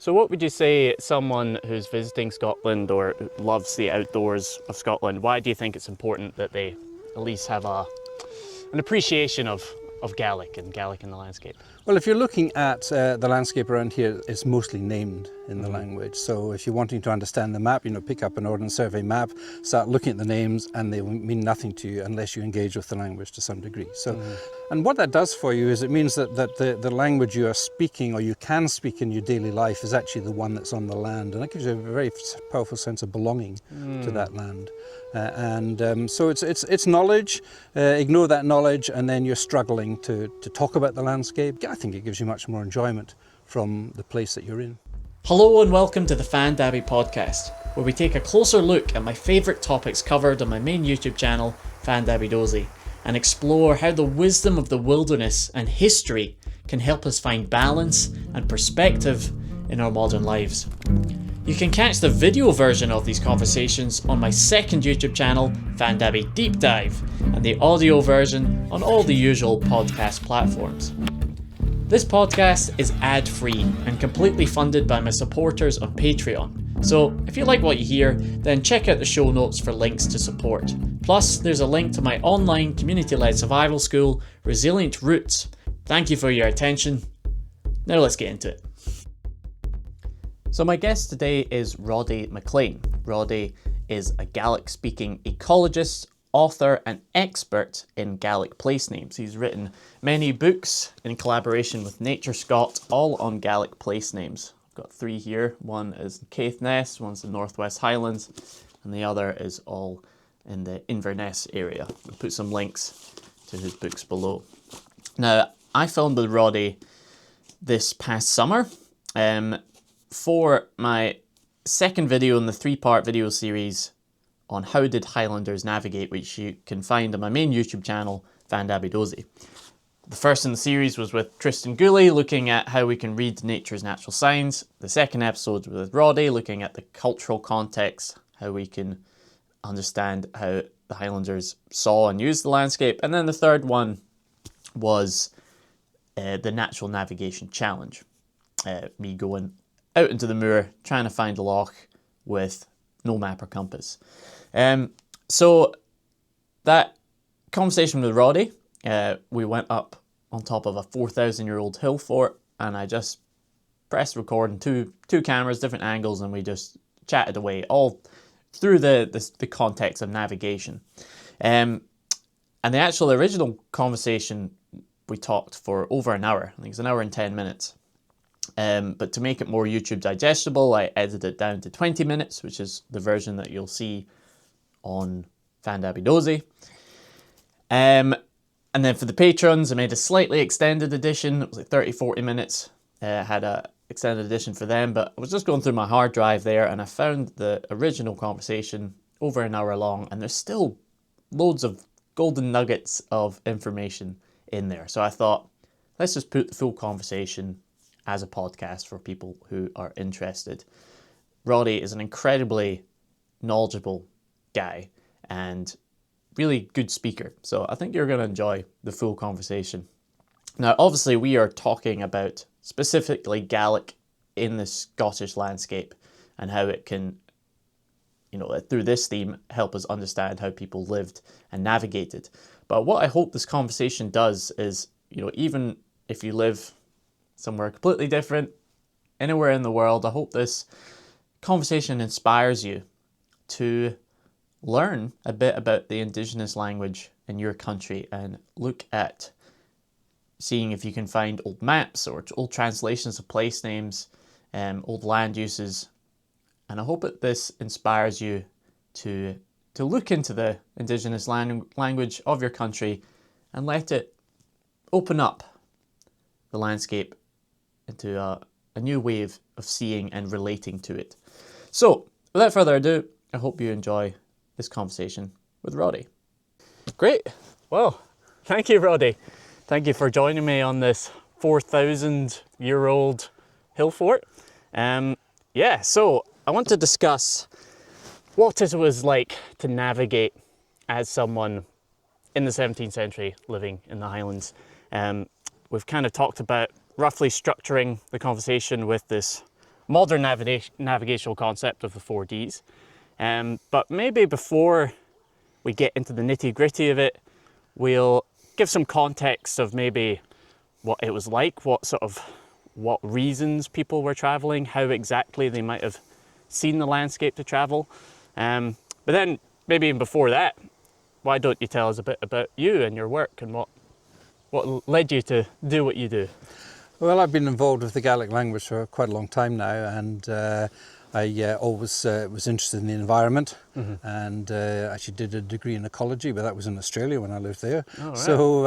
So what would you say someone who's visiting Scotland or loves the outdoors of Scotland, why do you think it's important that they at least have an appreciation of Gaelic and Gaelic in the landscape? Well, if you're looking at the landscape around here, it's mostly named in the language. So if you're wanting to understand the map, pick up an Ordnance Survey map, start looking at the names, and they will mean nothing to you unless you engage with the language to some degree. So, and what that does for you is it means that the language you are speaking or you can speak in your daily life is actually the one that's on the land. And that gives you a very powerful sense of belonging to that land. So it's knowledge. Ignore that knowledge and then you're struggling to talk about the landscape. I think it gives you much more enjoyment from the place that you're in. Hello and welcome to the Fandabby podcast, where we take a closer look at my favourite topics covered on my main YouTube channel, Fandabby Dozy, and explore how the wisdom of the wilderness and history can help us find balance and perspective in our modern lives. You can catch the video version of these conversations on my second YouTube channel, Fandabby Deep Dive, and the audio version on all the usual podcast platforms. This podcast is ad-free and completely funded by my supporters on Patreon. So if you like what you hear, then check out the show notes for links to support. Plus, there's a link to my online community-led survival school, Resilient Roots. Thank you for your attention. Now let's get into it. So my guest today is Roddy McLean. Roddy is a Gaelic-speaking ecologist, author and expert in Gaelic place names. He's written many books in collaboration with Nature Scott, all on Gaelic place names. I've got 3 here. One is Caithness, one's the Northwest Highlands, and the other is all in the Inverness area. I'll put some links to his books below. Now, I filmed with Roddy this past summer for my second video in the 3-part video series on how did Highlanders navigate, which you can find on my main YouTube channel, Fandabby Dozy. The first in the series was with Tristan Gooley, looking at how we can read nature's natural signs. The second episode was with Roddy, looking at the cultural context, how we can understand how the Highlanders saw and used the landscape. And then the third one was the Natural Navigation Challenge. Me going out into the moor, trying to find a loch with no map or compass. So that conversation with Roddy, we went up on top of a 4,000-year-old hill fort, and I just pressed record in two cameras, different angles, and we just chatted away all through the context of navigation. And the original conversation, we talked for over an hour. I think it's an hour and 10 minutes. But to make it more YouTube digestible, I edited it down to 20 minutes, which is the version that you'll see on Fandabby Dozy. And then for the patrons, I made a slightly extended edition. It was like 30-40 minutes. Had a extended edition for them, but I was just going through my hard drive there and I found the original conversation over an hour long, and there's still loads of golden nuggets of information in there. So I thought, let's just put the full conversation as a podcast for people who are interested. Roddy is an incredibly knowledgeable guy and really good speaker. So I think you're going to enjoy the full conversation. Now, obviously, we are talking about specifically Gaelic in the Scottish landscape and how it can, through this theme, help us understand how people lived and navigated. But what I hope this conversation does is, even if you live somewhere completely different, anywhere in the world, I hope this conversation inspires you to learn a bit about the Indigenous language in your country and look at seeing if you can find old maps or old translations of place names, old land uses. And I hope that this inspires you to look into the Indigenous language of your country and let it open up the landscape into a new way of seeing and relating to it. So, without further ado, I hope you enjoy this conversation with Roddy. Great. Well, thank you, Roddy. Thank you for joining me on this 4,000-year-old hill fort. So I want to discuss what it was like to navigate as someone in the 17th century living in the Highlands. We've kind of talked about roughly structuring the conversation with this modern navigational concept of the 4Ds. But maybe before we get into the nitty-gritty of it, we'll give some context of maybe what it was like, what reasons people were traveling, how exactly they might have seen the landscape to travel. But then maybe even before that, why don't you tell us a bit about you and your work and what led you to do what you do? Well, I've been involved with the Gaelic language for quite a long time now, and I always was interested in the environment, and actually did a degree in ecology, but that was in Australia when I lived there. Oh, right. So,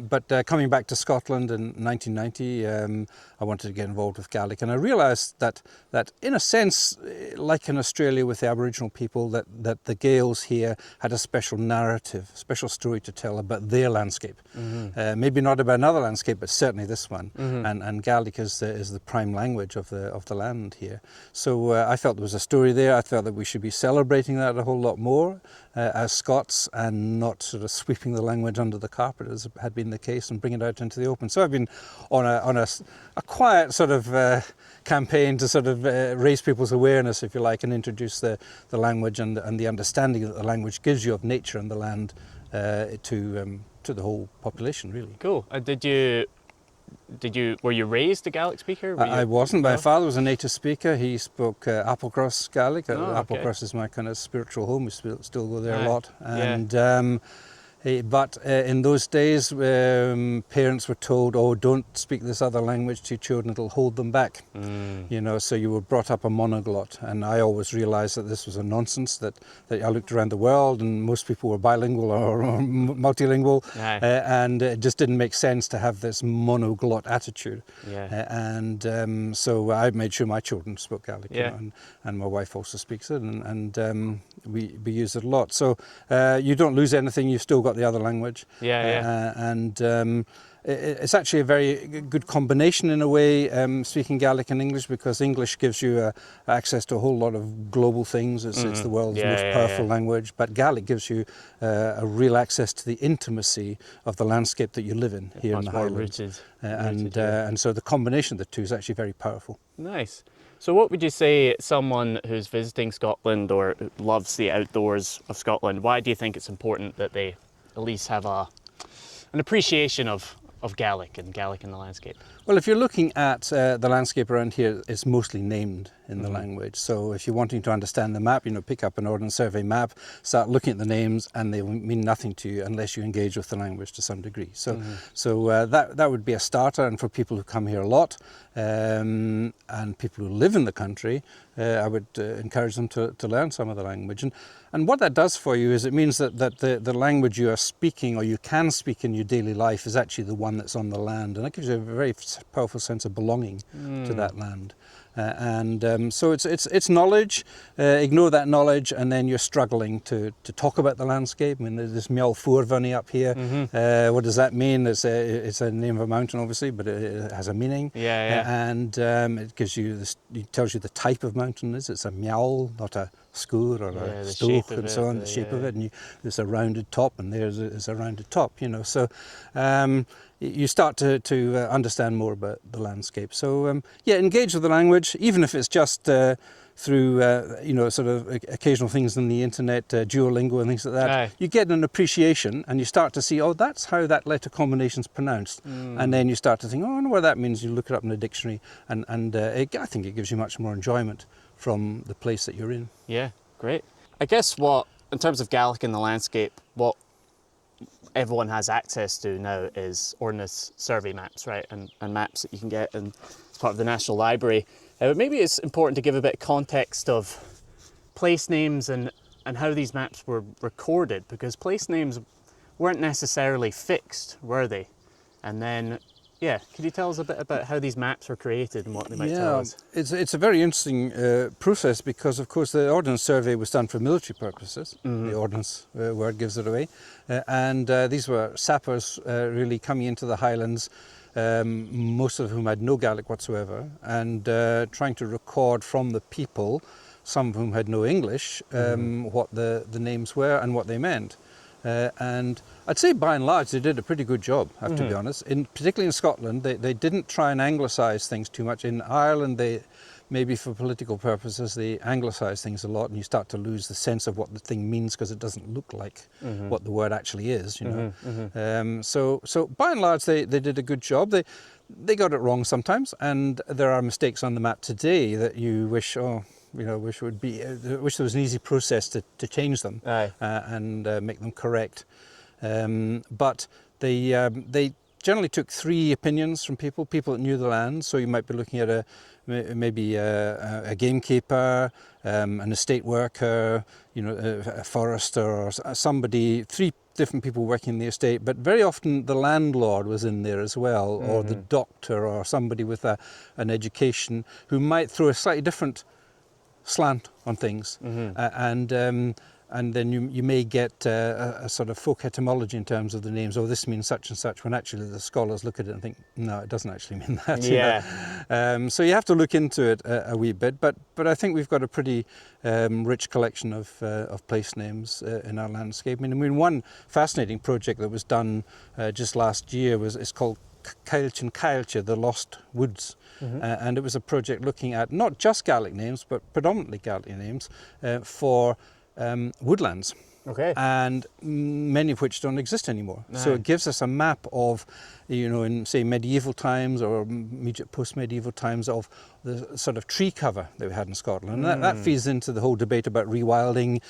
but coming back to Scotland in 1990, I wanted to get involved with Gaelic, and I realised that in a sense, like in Australia with the Aboriginal people, that the Gaels here had a special narrative, special story to tell about their landscape. Maybe not about another landscape, but certainly this one. And Gaelic is the prime language of the land here. So I felt there was a story there. I felt that we should be celebrating that a whole lot more as Scots, and not sort of sweeping the language under the carpet as had been the case, and bring it out into the open. So I've been on a quiet sort of campaign to sort of raise people's awareness, if you like, and introduce the language and the understanding that the language gives you of nature and the land to the whole population, really. Cool. Were you raised a Gaelic speaker? I wasn't. My father was a native speaker. He spoke Applecross Gaelic. Applecross is my kind of spiritual home. We still go there a lot. And but in those days, parents were told, "Oh, don't speak this other language to your children; it'll hold them back." You know, so you were brought up a monoglot, and I always realised that this was a nonsense. That I looked around the world, and most people were bilingual or multilingual, and it just didn't make sense to have this monoglot attitude. So I made sure my children spoke Gaelic, you know, and my wife also speaks it, and we use it a lot. So you don't lose anything; you've still got the other language. It's actually a very good combination in a way, speaking Gaelic and English, because English gives you access to a whole lot of global things. It's the world's most powerful language, but Gaelic gives you a real access to the intimacy of the landscape that you live in here in the Highlands. And so the combination of the two is actually very powerful. Nice. So what would you say someone who's visiting Scotland or loves the outdoors of Scotland, why do you think it's important that they at least have an appreciation of Gaelic and Gaelic in the landscape? Well, if you're looking at the landscape around here, it's mostly named in the language. So if you're wanting to understand the map, pick up an Ordnance Survey map, start looking at the names, and they will mean nothing to you unless you engage with the language to some degree. So that would be a starter. And for people who come here a lot, and people who live in the country, I would encourage them to learn some of the language. And what that does for you is it means that the language you are speaking, or you can speak in your daily life, is actually the one that's on the land. And that gives you a very powerful sense of belonging to that land. So it's knowledge. Ignore that knowledge, and then you're struggling to talk about the landscape. I mean, there's this Meal Fuorvani up here. What does that mean? It's a name of a mountain, obviously, but it has a meaning. And it tells you the type of mountain it is. It's a meowl, not a skur or a stoch, and so on. The shape of it, and there's a rounded top, and there's a rounded top. So. You start to understand more about the landscape. So engage with the language, even if it's just through sort of occasional things on the internet, Duolingo and things like that. You get an appreciation, and you start to see, oh, that's how that letter combination's pronounced. And then you start to think, oh, I know what that means. You look it up in a dictionary, and I think it gives you much more enjoyment from the place that you're in. Yeah, great. I guess in terms of Gaelic in the landscape, what everyone has access to now is Ordnance Survey maps, right? And maps that you can get as part of the National Library. But maybe it's important to give a bit of context of place names and how these maps were recorded, because place names weren't necessarily fixed, were they? And then, could you tell us a bit about how these maps were created and what they might tell us? It's a very interesting process, because, of course, the Ordnance Survey was done for military purposes. The Ordnance word gives it away. And these were sappers really coming into the Highlands, most of whom had no Gaelic whatsoever, and trying to record from the people, some of whom had no English, what the names were and what they meant. And I'd say by and large they did a pretty good job, I have to be honest. Particularly in Scotland, they didn't try and anglicise things too much. In Ireland, they maybe for political purposes they anglicize things a lot, and you start to lose the sense of what the thing means because it doesn't look like what the word actually is, you know. So by and large they did a good job. They got it wrong sometimes, and there are mistakes on the map today that you wish, wish there was an easy process to change them and make them correct. But they generally took 3 opinions from people that knew the land. So you might be looking at maybe a gamekeeper, an estate worker, a forester, or somebody. 3 different people working in the estate, but very often the landlord was in there as well, or the doctor, or somebody with an education who might throw a slightly different slant on things, and then you may get a sort of folk etymology in terms of the names. Oh, this means such and such, when actually the scholars look at it and think, no, it doesn't actually mean that. Yeah. So you have to look into it a wee bit, but I think we've got a pretty rich collection of place names in our landscape. I mean, one fascinating project that was done just last year is called Cailchin Cailche, the Lost Woods. And it was a project looking at not just Gaelic names, but predominantly Gaelic names for woodlands, and many of which don't exist anymore. So it gives us a map of, in say medieval times or immediate post-medieval times, of the sort of tree cover that we had in Scotland. And that feeds into the whole debate about rewilding.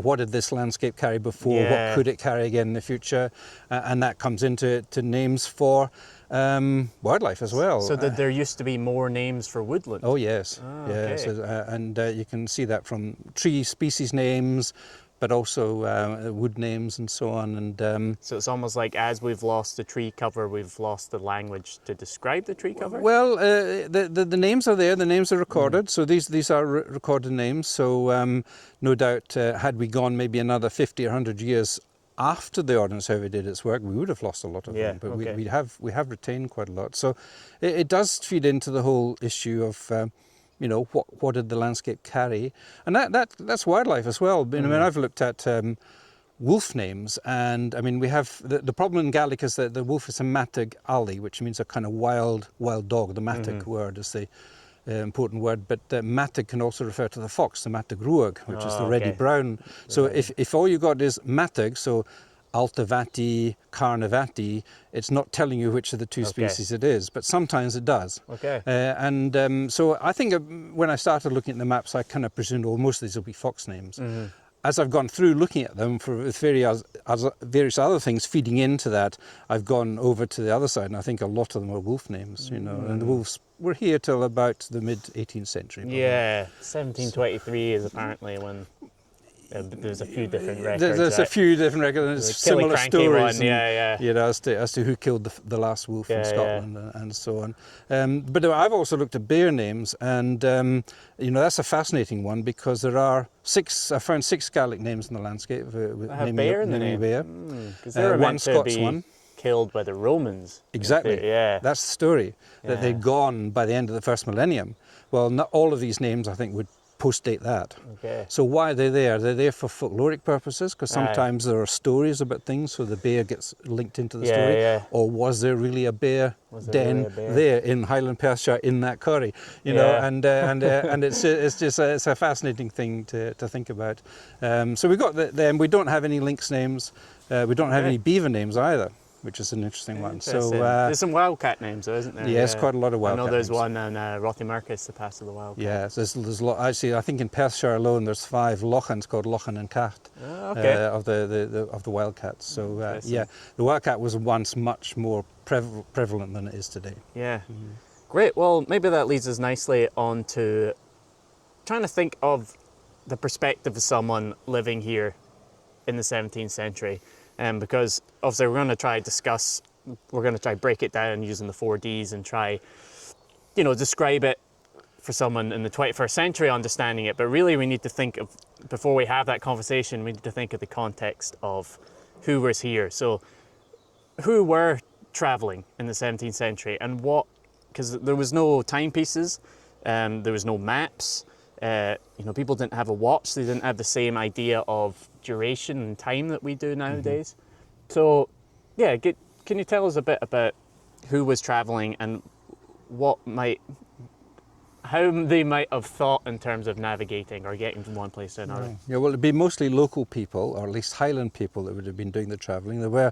What did this landscape carry before? What could it carry again in the future? And that comes into names for wildlife as well. So that there used to be more names for woodland? Oh yes, So, and you can see that from tree species names, but also wood names and so on. And so it's almost like as we've lost the tree cover, we've lost the language to describe the tree cover? Well, the names are there, the names are recorded, so these are recorded names. So no doubt had we gone maybe another 50 or 100 years after the Ordnance Survey did its work, we would have lost a lot of them, but we have retained quite a lot. So it does feed into the whole issue of what did the landscape carry, and that's wildlife as well. I mean, I've looked at wolf names, and I mean we have the problem in Gaelic is that the wolf is a mattig ali, which means a kind of wild dog. The mattig word is the important word, but mattig can also refer to the fox, the mattig ruag, which is the reddy brown. So if all you got is mattig, so altavati, carnavati, it's not telling you which of the 2 species it is, but sometimes it does. So I think when I started looking at the maps, I kind of presumed, most of these will be fox names. As I've gone through looking at them with various other things feeding into that, I've gone over to the other side, and I think a lot of them are wolf names, and the wolves were here till about the mid-18th century. Probably. Yeah, 1723 is apparently when there's a few different records. There's a few different records, and similar stories, as to who killed the last wolf in Scotland and so on. But I've also looked at bear names, and that's a fascinating one because there are 6. I found 6 Gaelic names in the landscape. Have bear in the name. Because they were one meant Scots to be one. Killed by the Romans. Exactly. That's the story, that they'd gone by the end of the first millennium. Well, not all of these names, I think, would post-date that. So why are they there? They're there for folkloric purposes, because sometimes there are stories about things, so the bear gets linked into the story. Or was there really a bear den there in Highland Perthshire in that quarry? And it's a fascinating thing to think about. So we've got them. We don't have any lynx names. We don't have any beaver names either, which is an interesting one. So there's some wildcat names, though, isn't there? Yes, quite a lot of wildcat. I know there's names. one in Rothimarcus, the Pass of the Wildcat. Yes, there's a lot. Actually, I think in Perthshire alone, there's 5 lochans called Lochan and Cacht of the wildcats. So the wildcat was once much more prevalent than it is today. Yeah, great. Well, maybe that leads us nicely on to trying to think of the perspective of someone living here in the 17th century. Because obviously we're going to try break it down using the 4Ds and try, describe it for someone in the 21st century understanding it. But really we need to think of, before we have that conversation, we need to think of the context of who was here. So who were travelling in the 17th century and what, because there was no timepieces, there was no maps, people didn't have a watch, they didn't have the same idea of duration and time that we do nowadays. So can you tell us a bit about who was travelling and how they might have thought in terms of navigating or getting from one place to another. Yeah, well, it'd be mostly local people, or at least Highland people, that would have been doing the travelling. There were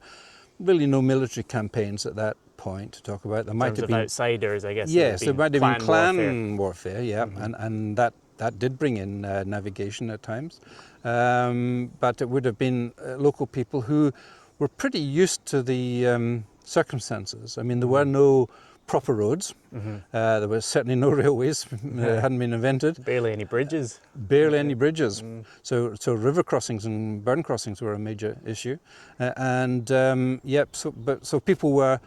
really no military campaigns at that point to talk about. There In might terms have of been outsiders, I guess. yes, there might have been clan warfare. warfare, yeah, and that did bring in navigation at times, but it would have been local people who were pretty used to the circumstances. I mean, there were no proper roads. There were certainly no railways. Hadn't been invented. Barely any bridges. Barely any bridges. So river crossings and burn crossings were a major issue, So people were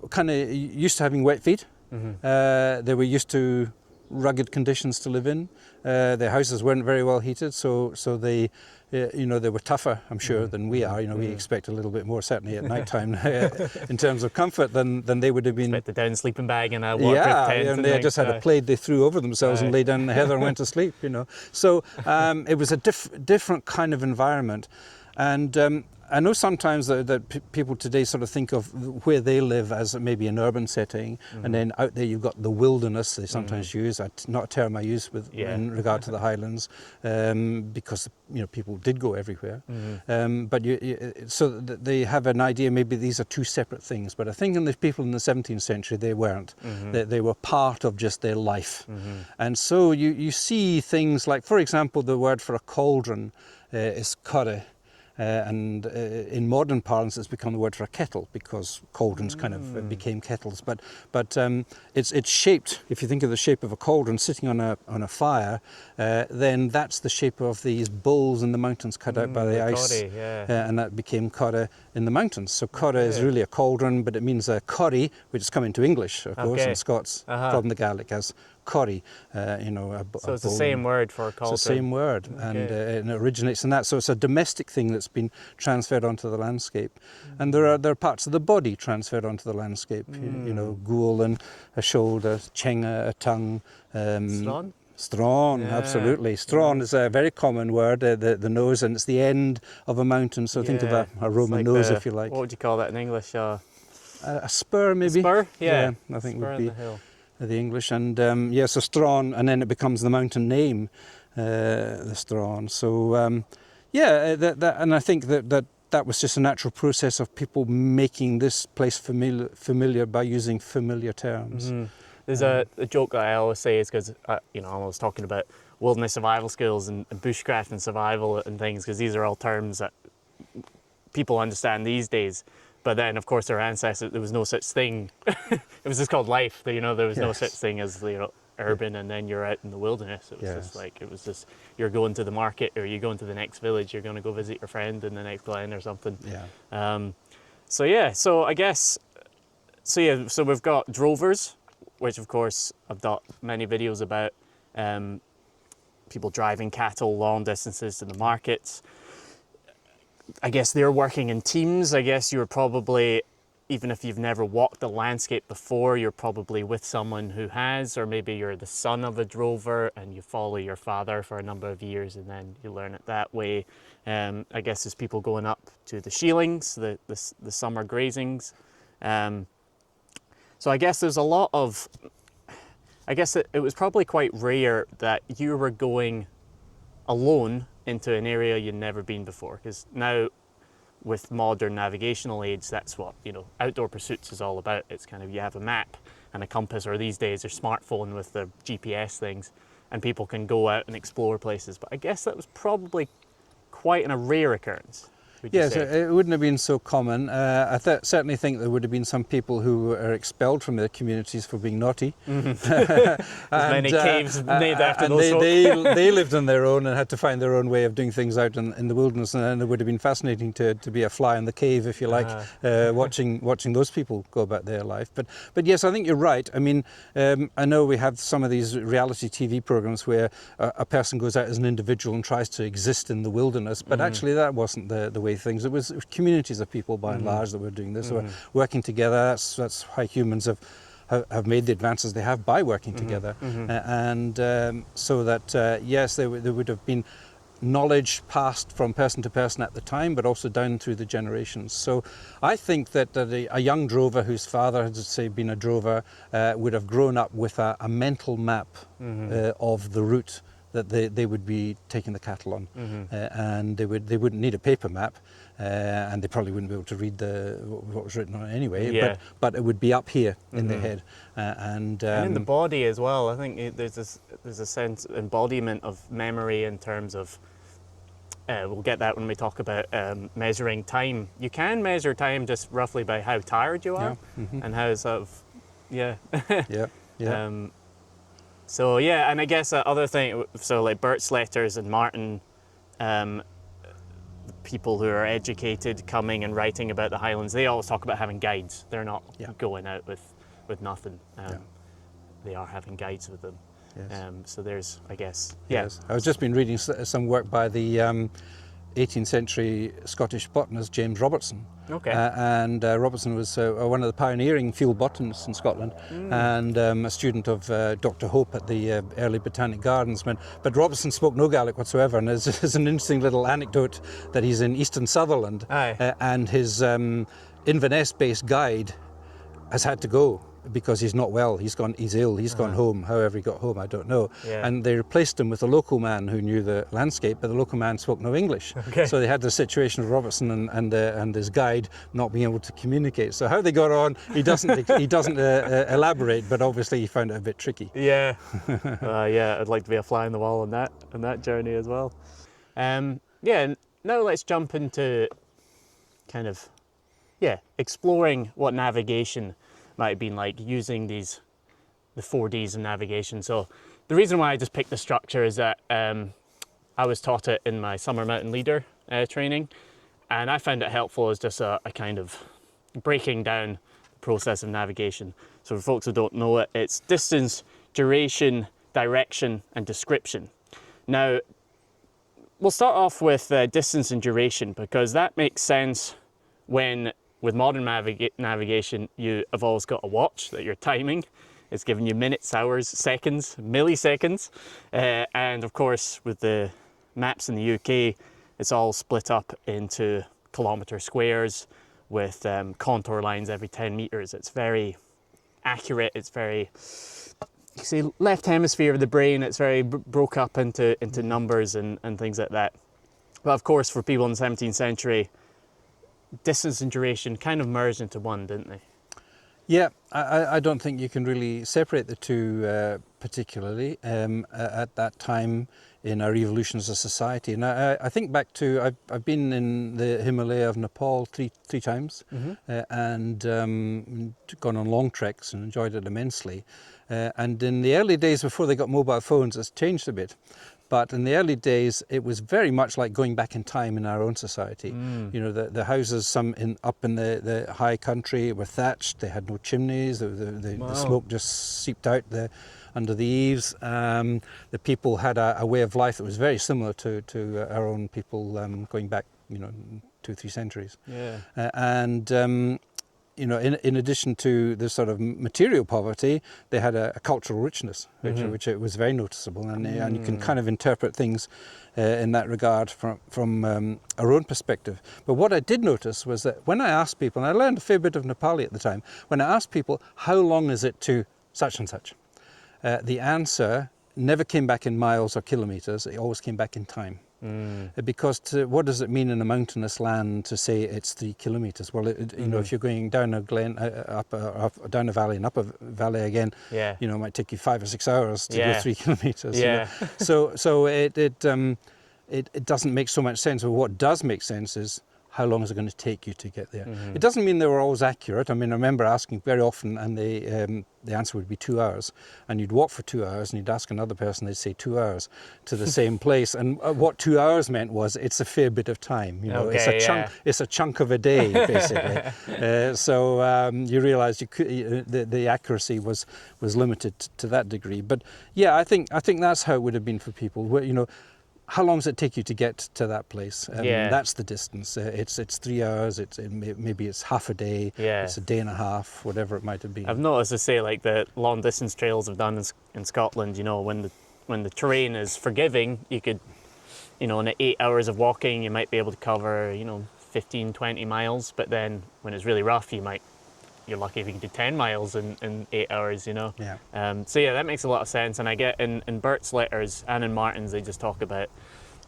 kind of used to having wet feet. They were used to rugged conditions to live in. Their houses weren't very well heated, so they, they were tougher, I'm sure, than we are. We expect a little bit more, certainly at night time, in terms of comfort than they would have been. Expect the down sleeping bag and a waterproof tent. And they just had a plaid they threw over themselves and lay down in the heather and went to sleep. So it was a different kind of environment, and I know sometimes that people today sort of think of where they live as maybe an urban setting, and then out there you've got the wilderness. They sometimes use, not a term I use in regard to the Highlands, because people did go everywhere. So they have an idea maybe these are two separate things. But I think in the people in the 17th century they weren't. They were part of just their life, and so you see things like, for example, the word for a cauldron is curry. And in modern parlance, it's become the word for a kettle because cauldrons kind of became kettles. But it's shaped. If you think of the shape of a cauldron sitting on a fire, then that's the shape of these bowls in the mountains cut out by the ice, curry, and that became curry in the mountains. So curry is really a cauldron, but it means a curry, which has come into English, of course, and Scots from the Gaelic as curry. So it's the same word for a cauldron. It's the same word, and it originates in that. So it's a domestic thing that's been transferred onto the landscape, and there are parts of the body transferred onto the landscape. Ghoul and a shoulder, chenga, a tongue. Strawn, absolutely. Strawn is a very common word, the nose, and it's the end of a mountain. So think of a Roman nose, if you like. What would you call that in English? A spur, maybe. A spur? Yeah. I think spur would be the hill. The English, and so Strawn, and then it becomes the mountain name, the Strawn. So and I think that was just a natural process of people making this place familiar by using familiar terms. There's a joke that I always say is because I was talking about wilderness survival skills and bushcraft and survival and things, because these are all terms that people understand these days. But then, of course, their ancestors, there was no such thing. It was just called life. There was no such thing as urban, and then you're out in the wilderness. It was just you're going to the market, or you're going to the next village. You're going to go visit your friend in the next glen or something. So we've got drovers, which of course I've got many videos about. People driving cattle long distances to the markets. I guess they're working in teams. I guess you're probably, even if you've never walked the landscape before, you're probably with someone who has, or maybe you're the son of a drover and you follow your father for a number of years and then you learn it that way. I guess there's people going up to the sheelings, the summer grazings. So I guess there's a lot of, I guess it was probably quite rare that you were going alone into an area you'd never been before, because now with modern navigational aids, that's what outdoor pursuits is all about. It's kind of, you have a map and a compass, or these days a smartphone with the GPS things, and people can go out and explore places. But I guess that was probably quite a rare occurrence. Yes, it wouldn't have been so common. I certainly think there would have been some people who were expelled from their communities for being naughty. There's many caves named after those folk. They lived on their own and had to find their own way of doing things out in the wilderness, and it would have been fascinating to be a fly in the cave, if you like, watching those people go about their life. But yes, I think you're right. I mean, I know we have some of these reality TV programs where a person goes out as an individual and tries to exist in the wilderness, but actually that wasn't the way things. It was communities of people by and large that were doing this. Were working together. That's how humans have made the advances they have, by working together. And so that yes, there would have been knowledge passed from person to person at the time, but also down through the generations. So I think that a young drover whose father had, say, been a drover would have grown up with a mental map of the route that they would be taking the cattle on, and they wouldn't need a paper map, and they probably wouldn't be able to read what was written on it anyway. But it would be up here in their head, and in the body as well. I think there's a sense embodiment of memory in terms of. We'll get that when we talk about measuring time. You can measure time just roughly by how tired you are, and how sort of So yeah, and I guess other thing, so like Bert Sletters and Martin, people who are educated coming and writing about the Highlands, they always talk about having guides. They're not going out with nothing. They are having guides with them. Yes. So there's, I guess, Yes. I've just been reading some work by the 18th century Scottish botanist James Robertson. Okay. And Robertson was one of the pioneering field botanists in Scotland, and a student of Dr. Hope at the early Botanic Gardens. But Robertson spoke no Gaelic whatsoever, and there's an interesting little anecdote that he's in Eastern Sutherland, and his Inverness-based guide has had to go because he's not well. He's ill. He's gone home. However he got home, I don't know. Yeah. And they replaced him with a local man who knew the landscape, but the local man spoke no English. Okay. So they had the situation of Robertson and his guide not being able to communicate. So how they got on, he doesn't elaborate, but obviously he found it a bit tricky. Yeah. I'd like to be a fly on the wall on that journey as well. Now let's jump into kind of exploring what navigation might have been like, using the 4 Ds of navigation. So the reason why I just picked the structure is that I was taught it in my summer mountain leader training, and I found it helpful as just a kind of breaking down the process of navigation. So for folks who don't know it, it's distance, duration, direction, and description. Now, we'll start off with distance and duration, because that makes sense when, with modern navigation, you have always got a watch that you're timing. It's giving you minutes, hours, seconds, milliseconds. And of course, with the maps in the UK, it's all split up into kilometre squares with contour lines every 10 metres. It's very accurate. It's very, you see, left hemisphere of the brain, it's very broke up into numbers and things like that. But of course, for people in the 17th century, distance and duration kind of merged into one, didn't they? Yeah, I don't think you can really separate the two particularly at that time in our evolution as a society. And I think back to, I've been in the Himalaya of Nepal three times, and gone on long treks and enjoyed it immensely. And in the early days before they got mobile phones, it's changed a bit. But in the early days, it was very much like going back in time in our own society. You know, the houses, up in the high country, were thatched. They had no chimneys. The smoke just seeped out under the eaves. The people had a way of life that was very similar to our own people going back, 2-3 centuries. Yeah. In addition to the sort of material poverty, they had a cultural richness, which it was very noticeable, and you can kind of interpret things in that regard from our own perspective. But what I did notice was that when I asked people, and I learned a fair bit of Nepali at the time, when I asked people, how long is it to such and such, the answer never came back in miles or kilometres, it always came back in time. Because what does it mean in a mountainous land to say it's 3 kilometres? Well, if you're going down a glen, down a valley and up a valley again, it might take you 5 or 6 hours to go 3 kilometres. Yeah. So it doesn't make so much sense. But what does make sense is, how long is it going to take you to get there? It doesn't mean they were always accurate. I mean, I remember asking very often, and the answer would be 2 hours. And you'd walk for 2 hours, and you'd ask another person, they'd say 2 hours to the same place. And what 2 hours meant was, it's a fair bit of time. It's a chunk of a day, basically. So you realise the accuracy was limited to that degree. But yeah, I think that's how it would have been for people. How long does it take you to get to that place? That's the distance. It's 3 hours. Maybe it's half a day. It's a day and a half, whatever it might have been. I've noticed to say, like, the long distance trails I've done in Scotland. When the terrain is forgiving, you could you know, in 8 hours of walking, you might be able to cover, 15, 20 miles. But then when it's really rough, you're lucky if you can do 10 miles in 8 hours, Yeah. So yeah, that makes a lot of sense. And I get in Bert's letters and in Martin's, they just talk about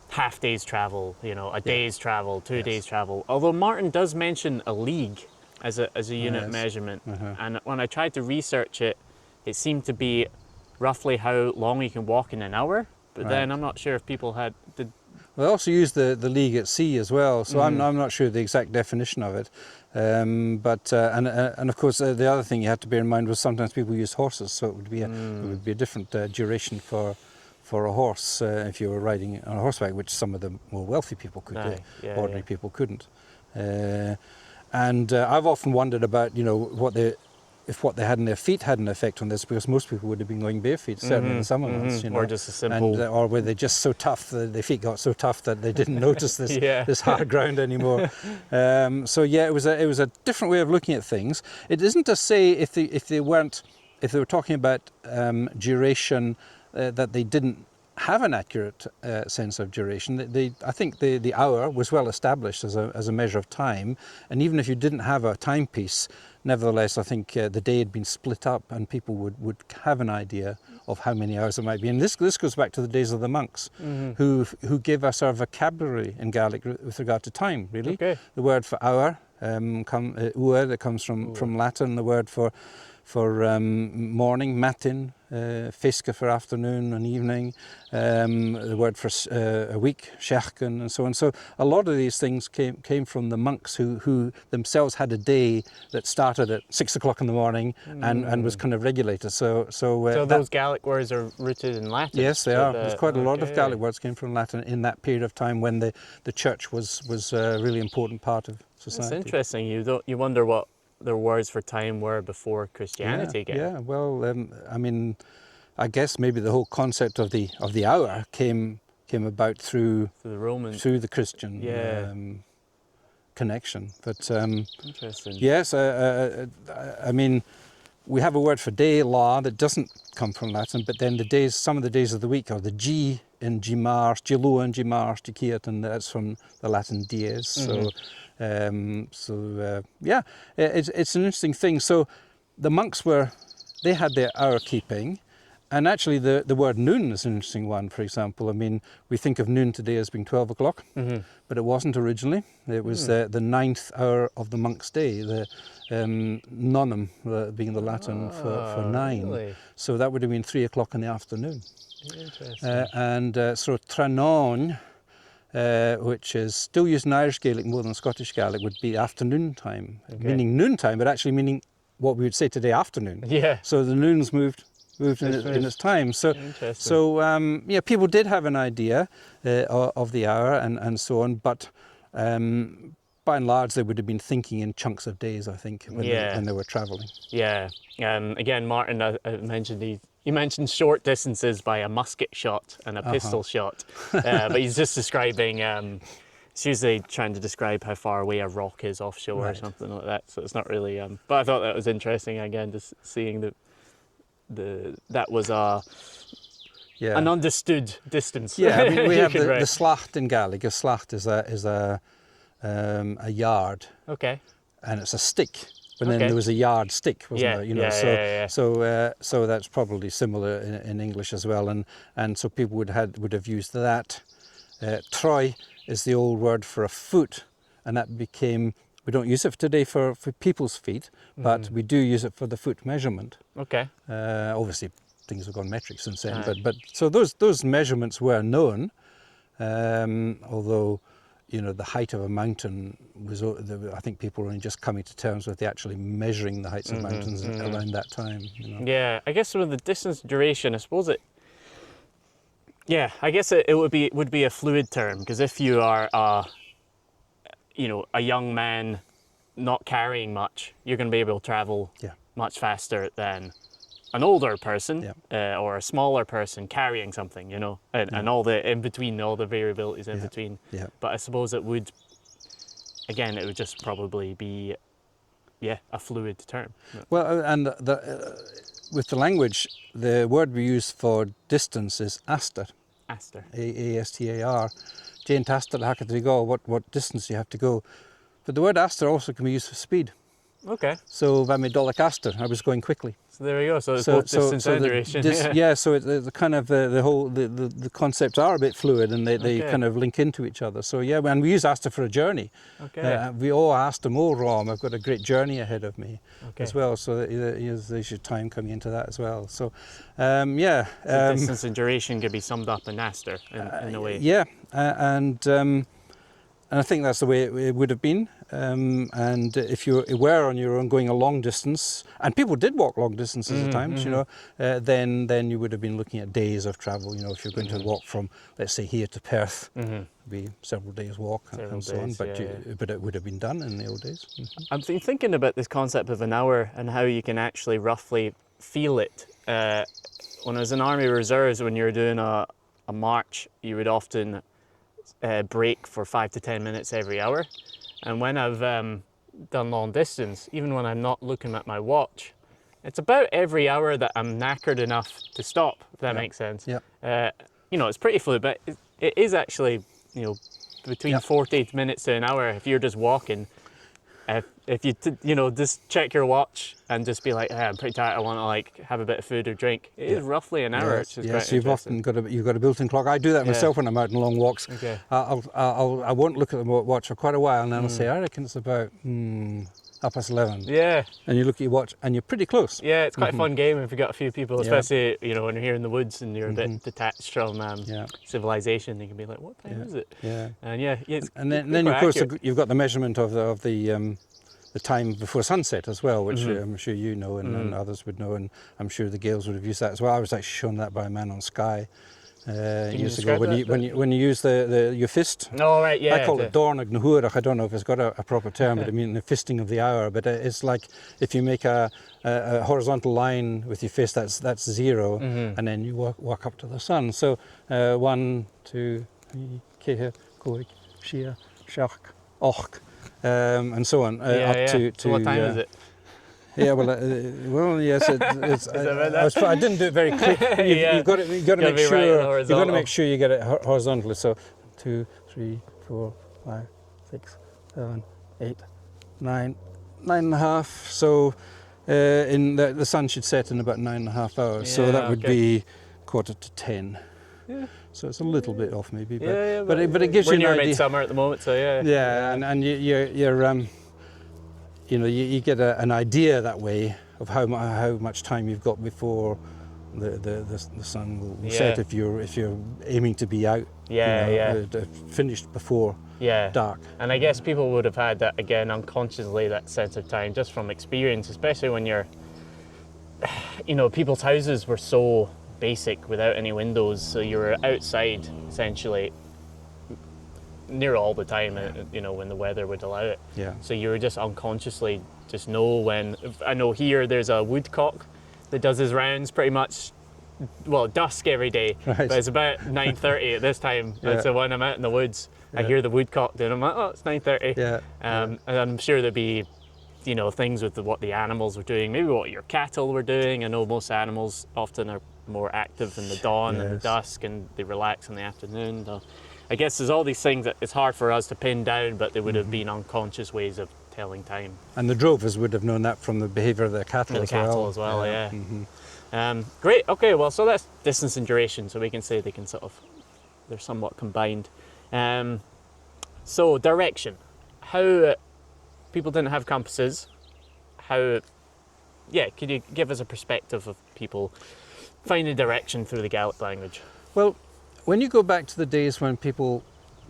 half day's travel, a day's travel, 2 days travel. Although Martin does mention a league as a unit measurement. And when I tried to research it, it seemed to be roughly how long you can walk in an hour. But then I'm not sure if people did. They also use the league at sea as well, so I'm not sure the exact definition of it. But of course the other thing you have to bear in mind was sometimes people use horses, so it would be a different duration for a horse if you were riding on a horseback, which some of the more wealthy people could do. Ordinary people couldn't. And I've often wondered about if what they had in their feet had an effect on this, because most people would have been going bare feet, certainly in the summer months. Or just a simple... or were they just so tough, their feet got so tough that they didn't notice this this hard ground anymore. So yeah, it was a different way of looking at things. It isn't to say if they were talking about duration that they didn't have an accurate sense of duration. I think the hour was well established as a measure of time, and even if you didn't have a timepiece, nevertheless, I think the day had been split up, and people would have an idea of how many hours it might be. And this goes back to the days of the monks, who gave us our vocabulary in Gaelic with regard to time. Really, the word for hour, uair, that comes from Latin. The word for morning, matin, fiske for afternoon and evening, the word for a week, sheachken, and so on. So a lot of these things came from the monks who themselves had a day that started at 6 o'clock in the morning and was kind of regulated. So those Gaelic words are rooted in Latin? Yes, they are. There's quite a lot of Gaelic words came from Latin in that period of time when the church was a really important part of society. That's interesting. You wonder what their words for time were before Christianity again. Yeah, well, I mean, I guess maybe the whole concept of the hour came about through the Romans, through the Christian connection. But interesting. Yes, I mean, we have a word for day, lá, that doesn't come from Latin, but then some of the days of the week are the G in Gmars, Gilua and Gmars, Gikiat, and that's from the Latin dies. So it's an interesting thing. So the monks they had their hour keeping, and actually the word noon is an interesting one. For example, I mean, we think of noon today as being 12 o'clock, but it wasn't originally. It was the 9th hour of the monk's day, the nonum being the Latin for 9. Really? So that would have been 3 o'clock in the afternoon. Interesting. So Tranon, which is still used in Irish Gaelic more than Scottish Gaelic, would be afternoon time, meaning noontime, but actually meaning what we would say today, afternoon. Yeah. So the noon's moved in its time. So people did have an idea of the hour and so on, but by and large they would have been thinking in chunks of days, I think, when they were travelling. Yeah. Again, Martin, I mentioned you mentioned short distances by a musket shot and a pistol shot, but he's just describing. It's usually trying to describe how far away a rock is offshore or something like that. So it's not really. But I thought that was interesting. Again, just seeing that was an understood distance. Yeah, I mean, we have the slacht in Gaelic. A slacht is a yard. Okay. And it's a stick. But then there was a yard stick, wasn't there? So that's probably similar in English as well. And so people would have used that. Troy is the old word for a foot, and that became. We don't use it today for people's feet, but we do use it for the foot measurement. Okay. Obviously, things have gone metric since then, but so those measurements were known, although. The height of a mountain was, I think people were only just coming to terms with actually measuring the heights of mountains around that time. Yeah, I guess with the distance duration, I suppose it would be a fluid term, because if you are a young man not carrying much, you're going to be able to travel much faster than an older person or a smaller person carrying something, and all the in between, all the variabilities in between. Yeah. But I suppose it would just probably be, a fluid term. Well, and with the language, the word we use for distance is aster. Aster. A-A-S-T-A-R. Jane Taster Hakatri go, what distance you have to go. But the word aster also can be used for speed. Okay. So Vami Dolak Aster, I was going quickly. So there we go. So it's both distance and duration. So the kind of the concepts are a bit fluid, and they kind of link into each other. So yeah, and we use Aster for a journey. Okay. We all Aster more Rom. I've got a great journey ahead of me as well. So there's your time coming into that as well. So so distance and duration could be summed up in Aster in a way. Yeah, and I think that's the way it would have been. And if you were on your own going a long distance, and people did walk long distances at times, you know, then you would have been looking at days of travel. You know, if you're going to walk from, let's say, here to Perth, it'd be several days walk and so on. But but it would have been done in the old days. I'm thinking about this concept of an hour and how you can actually roughly feel it. When I was in Army Reserves, when you were doing a march, you would often break for 5 to 10 minutes every hour. And when I've done long distance, even when I'm not looking at my watch, it's about every hour that I'm knackered enough to stop, if that makes sense. Yeah. You know, it's pretty fluid, but it is actually, you know, between 40 minutes to an hour if you're just walking. If you you know, just check your watch and just be like, hey, I'm pretty tired, I want to like have a bit of food or drink. It is roughly an hour, which is quite you've often got a built-in clock. I do that myself when I'm out on long walks. Okay. I won't look at the watch for quite a while, and then I'll say, I reckon it's about 11:30. Yeah. And you look at your watch, and you're pretty close. Yeah, it's quite a fun game if you've got a few people, especially you know when you're here in the woods and you're a bit detached from civilization. You can be like, what time is it? Yeah. And it's then of course you've got the measurement of the time before sunset as well, which I'm sure you know and others would know, and I'm sure the Gaels would have used that as well. I was actually shown that by a man on Sky years ago when you use your fist. Oh right, yeah. I call it Dornag Nahuarach. I don't know if it's got a proper term, but I mean the fisting of the hour. But it's like if you make a horizontal line with your fist, that's 0, and then you walk up to the sun. So 1, 2, 3, Kehe, Koik, Shia, Shach, Och. And so on, up to so what time is it? Yeah, well, yes. I didn't do it very quick. You've got to make sure. You've got to make sure you get it horizontally. So, 2, 3, 4, 5, 6, 7, 8, 9, 9.5. So, in the sun should set in about 9.5 hours. So that would be 9:45. Yeah. So it's a little bit off, maybe, but it gives you an idea. We're near midsummer at the moment, so and you get an idea that way of how much time you've got before the sun will set if you're aiming to be out. Finished before dark. And I guess people would have had that again unconsciously, that sense of time, just from experience, especially when you're, you know, people's houses were so basic without any windows, so you were outside essentially near all the time, you know, when the weather would allow it. Yeah. So you were just unconsciously just know when. I know here there's a woodcock that does his rounds pretty much, well, dusk every day, but it's about 9:30 at this time. So when I'm out in the woods, I hear the woodcock doing. I'm like, oh, it's 9:30. And I'm sure there'd be, you know, things with what the animals were doing, maybe what your cattle were doing. I know most animals often are more active in the dawn and the dusk, and they relax in the afternoon. I guess there's all these things that it's hard for us to pin down, but they would have been unconscious ways of telling time. And the drovers would have known that from the behaviour of their cattle as well. Great. Okay. Well, so that's distance and duration. So we can say they can they're somewhat combined. So direction. How people didn't have compasses. Could you give us a perspective of people finding direction through the Gaelic language? Well, when you go back to the days when people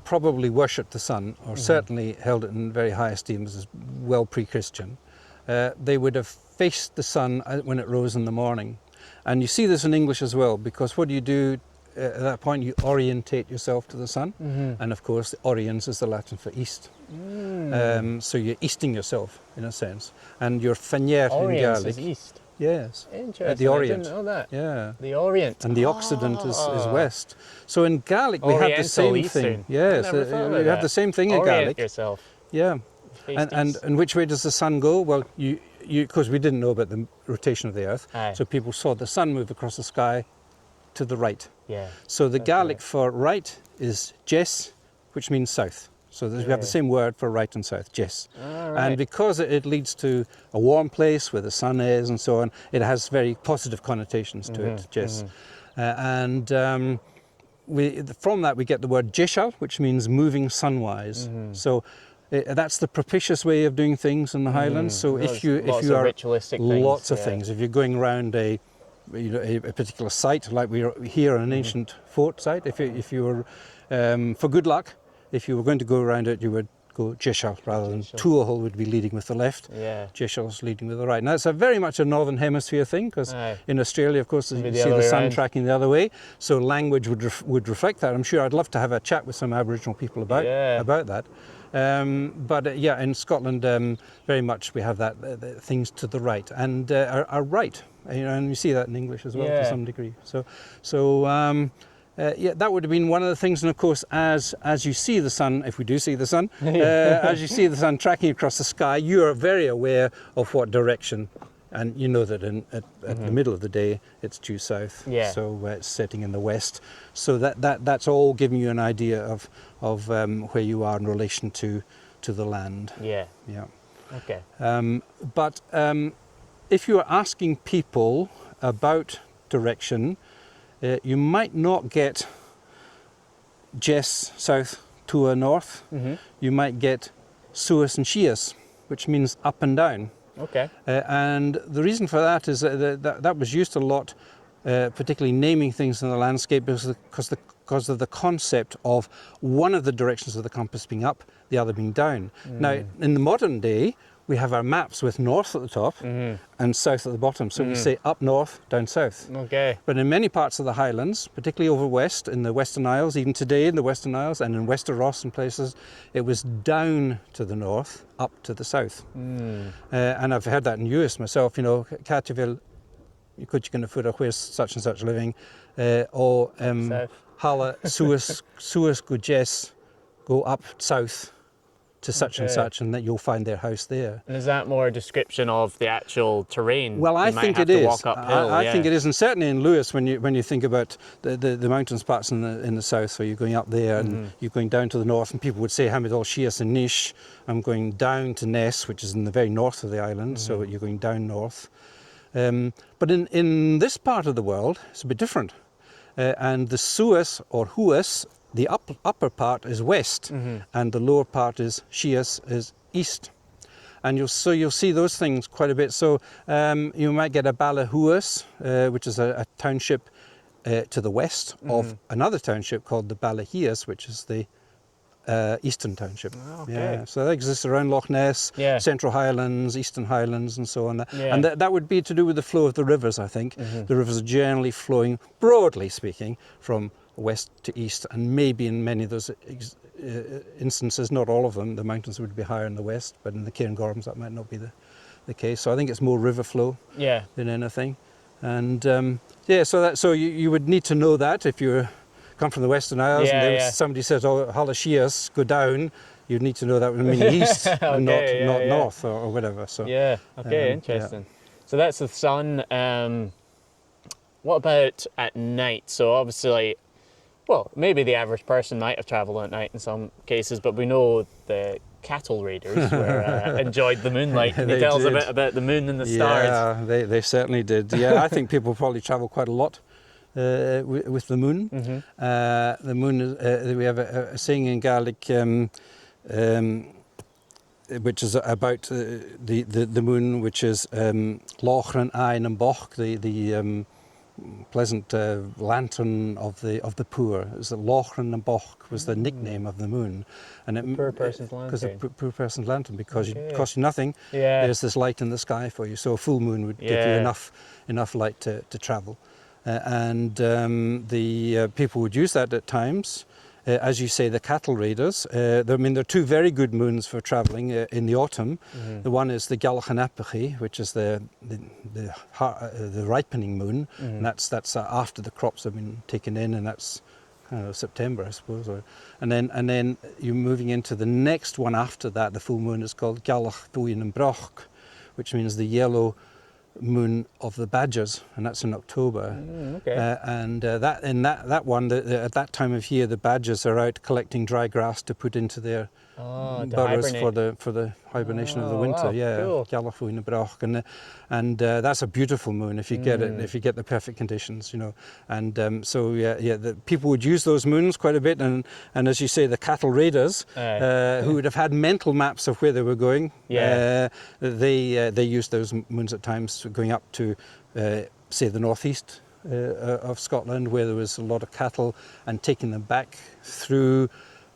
probably worshipped the sun, or certainly held it in very high esteem as well pre-Christian, they would have faced the sun when it rose in the morning. And you see this in English as well, because what do you do at that point? You orientate yourself to the sun, and of course Oriens is the Latin for east. So you're easting yourself in a sense, and you're Fenyer in Gaelic. Is east. Yes. Interesting. At the Orient. I didn't know that. Yeah. The Orient. And the Occident is west. So in Gaelic we have the same Eastern thing. Yes, we have the same thing in Gaelic. Orient yourself. Yeah. And which way does the sun go? Well, you because we didn't know about the rotation of the earth, so people saw the sun move across the sky to the right. Yeah. So the Gaelic for right is jes, which means south. So we have the same word for right and south, jes. And because it leads to a warm place where the sun is and so on, it has very positive connotations to it, jes. From that we get the word jeshal, which means moving sunwise. So that's the propitious way of doing things in the Highlands. So if you are ritualistic lots of things, if you're going around a particular site, like we're here, an ancient fort site, if you were for good luck, if you were going to go around it, you would go jeshal rather than tuahol would be leading with the left. Jeshal's leading with the right. Now it's very much a northern hemisphere thing, because in Australia, of course, you see the sun tracking the other way. So language would reflect that. I'm sure I'd love to have a chat with some Aboriginal people about that. But in Scotland, very much we have that things to the right and are right. And you see that in English as well to some degree. That would have been one of the things. And of course, as you see the sun, if we do see the sun, as you see the sun tracking across the sky, you are very aware of what direction. And you know that at the middle of the day, it's due south. So it's setting in the west. So that's all giving you an idea of where you are in relation to the land. Okay. But if you are asking people about direction, you might not get jes south, tua north. You might get suas and shias, which means up and down. Okay. And the reason for that is that was used a lot, particularly naming things in the landscape, because of the concept of one of the directions of the compass being up, the other being down. Now, in the modern day, we have our maps with north at the top and south at the bottom. So we say up north, down south. Okay. But in many parts of the Highlands, particularly over west, in the Western Isles, even today in the Western Isles and in Westeros and places, it was down to the north, up to the south. And I've heard that in US myself, Catchville, you could you fura where's such and such living, or Hala Suas go jes, go up south to such and such, and that you'll find their house there. And is that more a description of the actual terrain? Well, I think it is. I think it is, and certainly in Lewis, when you think about the mountains parts in the south, so you're going up there and you're going down to the north, and people would say Hamidol Shias and Nish. I'm going down to Ness, which is in the very north of the island, so you're going down north. But in this part of the world, it's a bit different. And the Suas or Huas, the upper part is west, and the lower part is Shias, is east. And you'll see those things quite a bit. So you might get a Balahuas, which is a township to the west of another township called the Balahias, which is the eastern township. So that exists around Loch Ness, Central Highlands, Eastern Highlands, and so on. And that would be to do with the flow of the rivers, I think. The rivers are generally flowing, broadly speaking, from west to east, and maybe in many of those instances, not all of them, the mountains would be higher in the west, but in the Cairngorms that might not be the case. So I think it's more river flow than anything. And so you would need to know that if you come from the Western Isles and somebody says, oh, Halashias, go down, you'd need to know that would mean east and not north or whatever. So interesting. So that's the sun. What about at night? So obviously, well, maybe the average person might have travelled at night in some cases, but we know the cattle raiders enjoyed the moonlight. Can you tell us a bit about the moon and the stars? Yeah, they certainly did. Yeah, I think people probably travel quite a lot with the moon. The moon is, we have a saying in Gaelic which is about the moon, which is Lochran Ein and Boch, the pleasant lantern of the poor. It was Lochran and Boch was the nickname of the moon, and the poor person's lantern. Because the poor person's lantern, because it costs you nothing. There's this light in the sky for you, so a full moon would give you enough light to travel, and the people would use that at times. As you say, the cattle raiders. There are two very good moons for travelling in the autumn. The one is the Gaelic, which is the ripening moon, and that's after the crops have been taken in, and that's kind of September, I suppose. And then you're moving into the next one after that. The full moon is called Gaelic Broch, which means the yellow moon of the badgers, and that's in October. Okay. That one, at that time of year, the badgers are out collecting dry grass to put into their burrows for the hibernation of the winter. Wow, Yeah, cool. Galafwine Brach, and that's a beautiful moon if you get it, if you get the perfect conditions, you know. And the people would use those moons quite a bit, and as you say, the cattle raiders who would have had mental maps of where they were going. They used those moons at times going up to say the northeast of Scotland, where there was a lot of cattle, and taking them back through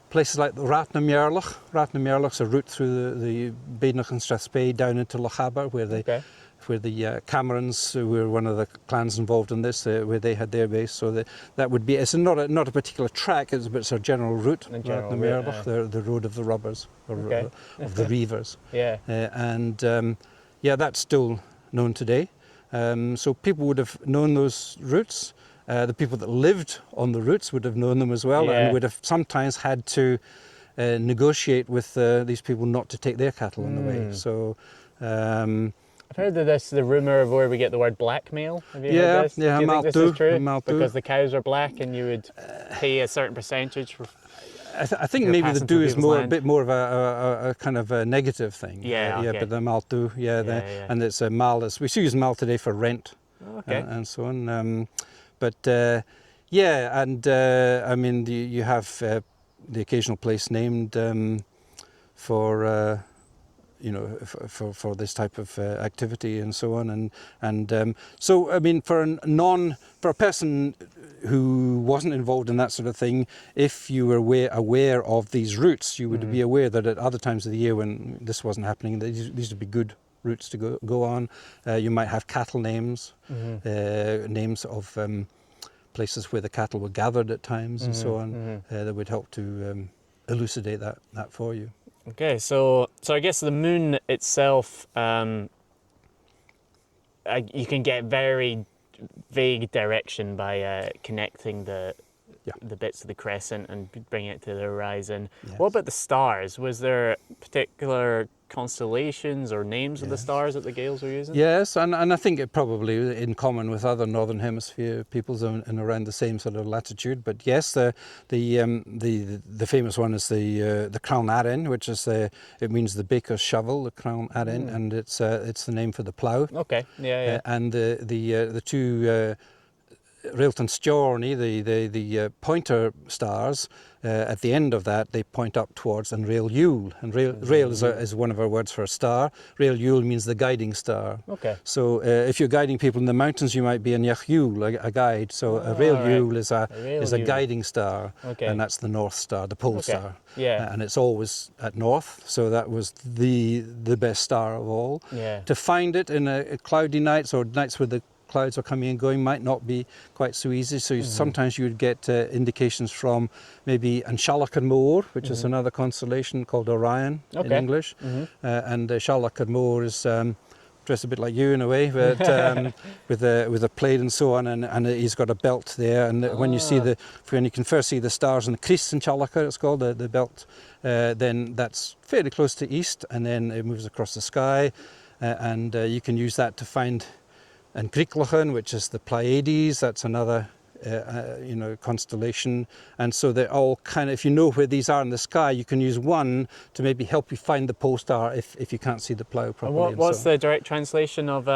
places like the Ratnamuirloch. Ratnamuirloch's a route through the Badenoch and Strathspey down into Lochaber, where the Camerons, who were one of the clans involved in this, where they had their base. So that would be, it's not a particular track, but it's a general route. Ratnamuirloch, the road of the robbers, or of the reavers. That's still known today. So people would have known those routes. The people that lived on the routes would have known them as well, and would have sometimes had to negotiate with these people not to take their cattle on the way. So I've heard of this, the rumour of where we get the word blackmail. Have you heard this? Yeah, Do you think this is true? Because the cows are black and you would pay a certain percentage for... I think maybe the do is a bit more of a kind of a negative thing. But the maltu, and it's a mal. We still use mal today for rent, and so on. I mean, you have the occasional place named for this type of activity and so on, so I mean, for a person who wasn't involved in that sort of thing, if you were aware of these routes, you would be aware that at other times of the year when this wasn't happening, these would be good routes to go on. You might have cattle names, names of places where the cattle were gathered at times, and so on. That would help to elucidate that for you. Okay, so I guess the moon itself, you can get very vague direction by connecting the bits of the crescent and bringing it to the horizon. Yes. What about the stars? Was there particular constellations or names of the stars that the Gaels were using? Yes, and I think it probably in common with other Northern Hemisphere peoples in around the same sort of latitude. But yes, the famous one is the Crown Arin, which is it means the baker's shovel, the Crown Arin, and it's the name for the plough. Okay, And the two Railton Storni, the pointer stars, at the end of that they point up towards, and Rail Yule. And rail is one of our words for a star. Rail Yule means the guiding star. Okay. So if you're guiding people in the mountains, you might be a Niach Yule, a guide. So a Rail Yule is a guiding star, and that's the North Star, the pole star. Yeah. And it's always at north, so that was the best star of all. Yeah. To find it in a cloudy nights or nights where the clouds are coming and going might not be quite so easy, so sometimes you would get indications from maybe Anshalach and Mór, which is another constellation called Orion in English, and Shalach and Mór is dressed a bit like you in a way, but with a plaid and so on, and he's got a belt there, and when you can first see the stars in the Chris and Shalach, it's called the belt, then that's fairly close to east, and then it moves across the sky, and you can use that to find. And Griechlachan, which is the Pleiades, that's another constellation. And so they're all kind of, if you know where these are in the sky, you can use one to maybe help you find the pole star if you can't see the plough properly. And what's the direct translation of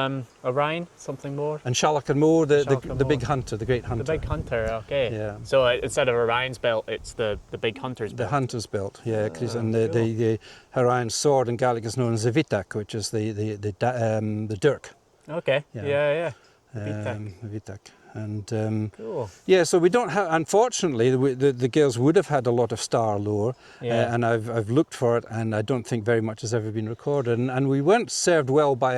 Orion? Something more? And Shalach and Mór, the big hunter, the great hunter. The big hunter, okay. Yeah. So instead of Orion's belt, it's the big hunter's belt. The hunter's belt, yeah. And the Orion's sword in Gaelic is known as the Vitak, which is the dirk. Okay. Yeah. Vitak. And cool. Yeah, so we don't have. Unfortunately, the Gaels would have had a lot of star lore, and I've looked for it, and I don't think very much has ever been recorded. And we weren't served well by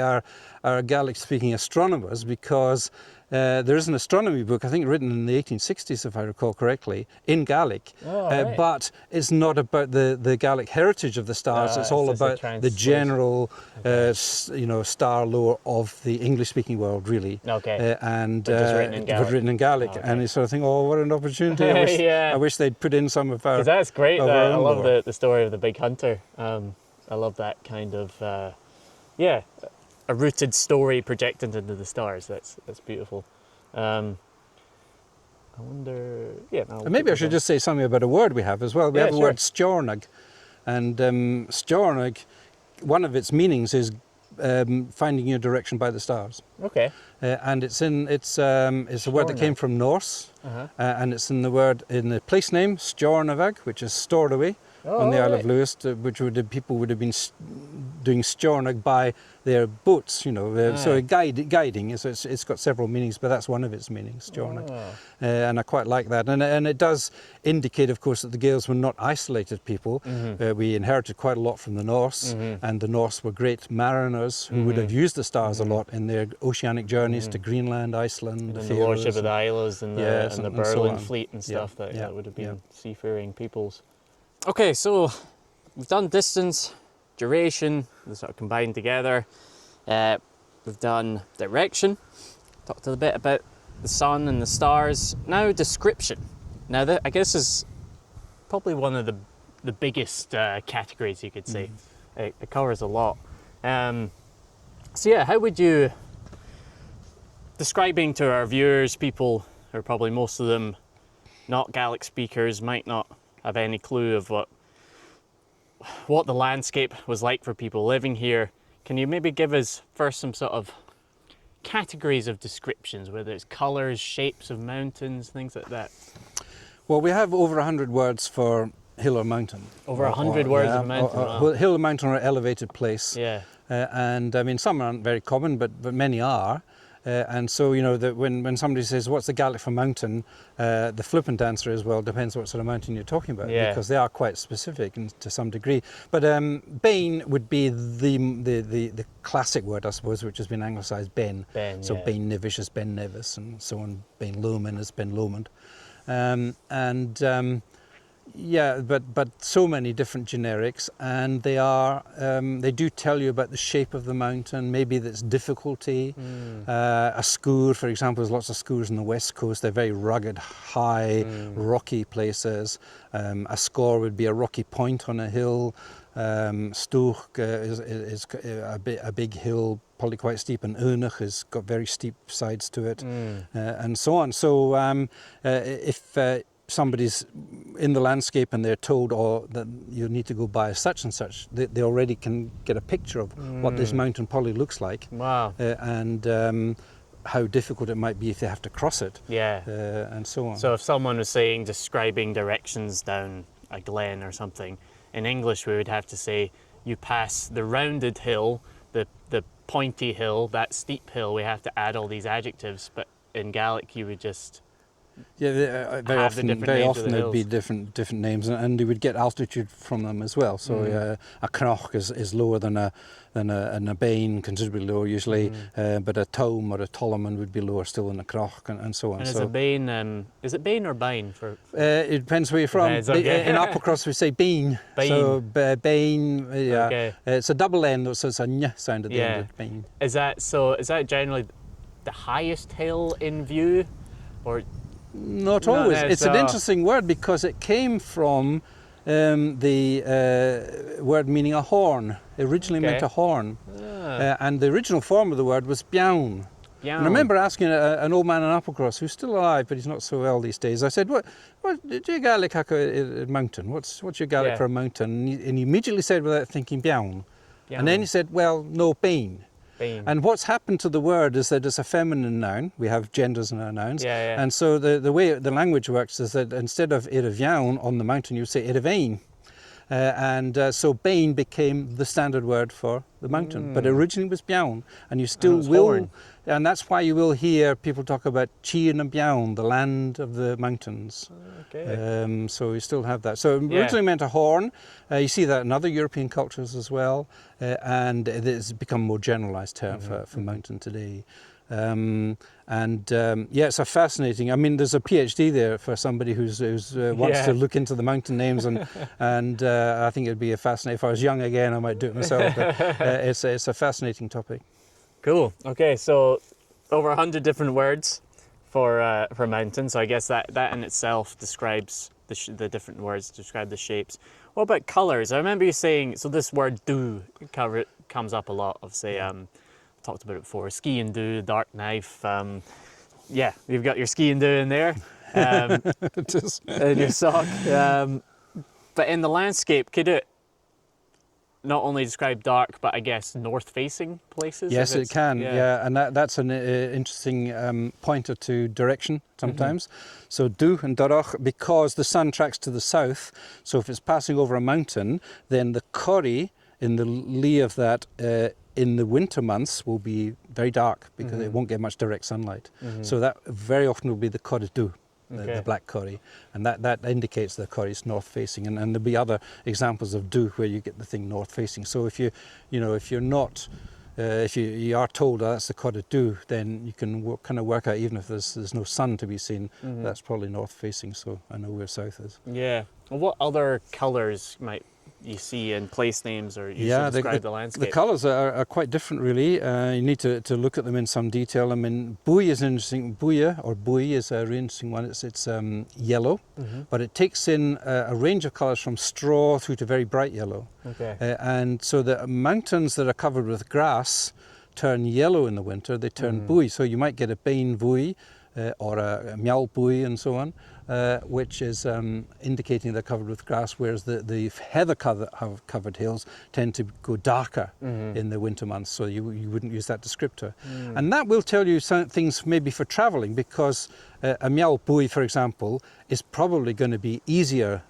our Gaelic-speaking astronomers, because there is an astronomy book, I think written in the 1860s, if I recall correctly, in Gaelic, but it's not about the Gaelic heritage of the stars. It's all about the general, star lore of the English-speaking world, really. Okay. And but written in Gaelic. Okay. And you sort of think, oh, what an opportunity! I wish they'd put in some of our. Because that's great. I love lore. the story of the big hunter. I love that kind of. a rooted story projected into the stars. That's beautiful. I wonder. Yeah. And maybe I should just say something about a word we have as well. We have a word stornag, and stornag, one of its meanings is finding your direction by the stars. Okay. And it's a word that came from Norse, and it's in the place name Stjornavag, which is stored away on the Isle of Lewis, which people would have been doing Stjornag by their boats, so guiding. So it's got several meanings, but that's one of its meanings, Stjornag. And I quite like that. And it does indicate, of course, that the Gaels were not isolated people. We inherited quite a lot from the Norse, and the Norse were great mariners who would have used the stars a lot in their oceanic journeys to Greenland, Iceland, and the Lordship of the Isles and the Berlin fleet and stuff. That would have been seafaring peoples. Okay, so we've done distance, duration, they sort of combined together. We've done direction, talked a bit about the sun and the stars. Now description. Now I guess is probably one of the biggest categories, you could say. It covers a lot. So yeah, how would you, describing to our viewers, people who are probably most of them not Gaelic speakers, might not have any clue of what the landscape was like for people living here. Can you maybe give us first some sort of categories of descriptions, whether it's colours, shapes of mountains, things like that? Well, we have over 100 words for hill or mountain. Over 100 words of mountain. Wow. Hill or mountain or elevated place. Yeah. And I mean, some aren't very common, but many are. And so, when somebody says, what's the Gaelic for mountain? The flippant answer is, well, depends what sort of mountain you're talking about, because they are quite specific to some degree. But Bain would be the classic word, I suppose, which has been anglicised Ben. So Bain Nevis is Ben Nevis, and so on. Bain Lomond is Ben Lomond. But so many different generics, and they do tell you about the shape of the mountain, maybe its difficulty. A scour, for example, there's lots of scours on the west coast. They're very rugged, high, rocky places. A score would be a rocky point on a hill. Stoch is a big hill, probably quite steep, and Unach has got very steep sides to it, and so on. So if somebody's in the landscape and they're told that you need to go by such and such, they already can get a picture of what this mountain probably looks like. Wow. And how difficult it might be if they have to cross it. And so on. So if someone was describing directions down a glen or something, in English we would have to say, you pass the rounded hill, the pointy hill, that steep hill. We have to add all these adjectives, but in Gaelic you would just very often there'd be different names, and you would get altitude from them as well. So a knoch is lower than a bain, considerably lower usually, but a tome or a toloman would be lower still than a knoch, and so on. And is a bain, is it bain or bain? It depends where you're from. In Applecross we say bain. So bain, it's a double N, so it's a ny sound at the end of bain. Is that generally the highest hill in view, or? Not always. It's an interesting word because it came from the word meaning a horn. It originally meant a horn. And the original form of the word was bjaun. And I remember asking an old man in Applecross, who's still alive, but he's not so well these days. I said, what do you Gaelic have a mountain? What's your Gaelic for a mountain? And he immediately said, without thinking, bjaun. And then he said, well, no, bain. And what's happened to the word is that it's a feminine noun. We have genders in our nouns. And so the way the language works is that instead of Iraviaun on the mountain, you say Iravain. So Bain became the standard word for the mountain, but originally it was Bjaun, and you still will, horn. And that's why you will hear people talk about Chian and Bjaun, the land of the mountains. So you still have that. So it originally meant a horn. You see that in other European cultures as well, and it's become a more generalised term for mountain today. It's a fascinating. I mean, there's a PhD there for somebody who wants to look into the mountain names, and I think it'd be a fascinating. If I was young again, I might do it myself. But it's a fascinating topic. Cool. Okay, so over 100 different words for mountain. So I guess that in itself describes the different words, describe the shapes. What about colours? I remember you saying, so this word "du" comes up a lot of, say, talked about it before, ski and do, dark knife. Yeah, you've got your ski and do in there. It is. In your sock. But in the landscape, could it not only describe dark, but I guess north-facing places? Yes, it can. Yeah, and that's an interesting pointer to direction sometimes. So du and dorach, because the sun tracks to the south. So if it's passing over a mountain, then the corrie in the lee of that in the winter months will be very dark because it won't get much direct sunlight. So that very often will be the corrie du. The black corrie, and that indicates the corrie is north facing, and there'll be other examples of du where you get the thing north facing. So if you are told that's the corrie du, then you can kind of work out, even if there's no sun to be seen, that's probably north facing. So I know where south is. Yeah. Well, what other colours might you see in place names or you should describe the landscape? The colours are quite different, really. You need to look at them in some detail. I mean, bui is an interesting. Buia or bui is a really interesting one. It's yellow, but it takes in a range of colours from straw through to very bright yellow. Okay. And so the mountains that are covered with grass turn yellow in the winter. They turn bui. So you might get a bain bui or a miao bui and so on. Which is indicating they're covered with grass, whereas the heather covered hills tend to go darker in the winter months, so you wouldn't use that descriptor. And that will tell you some things maybe for travelling, because a miao bui, for example, is probably going to be easier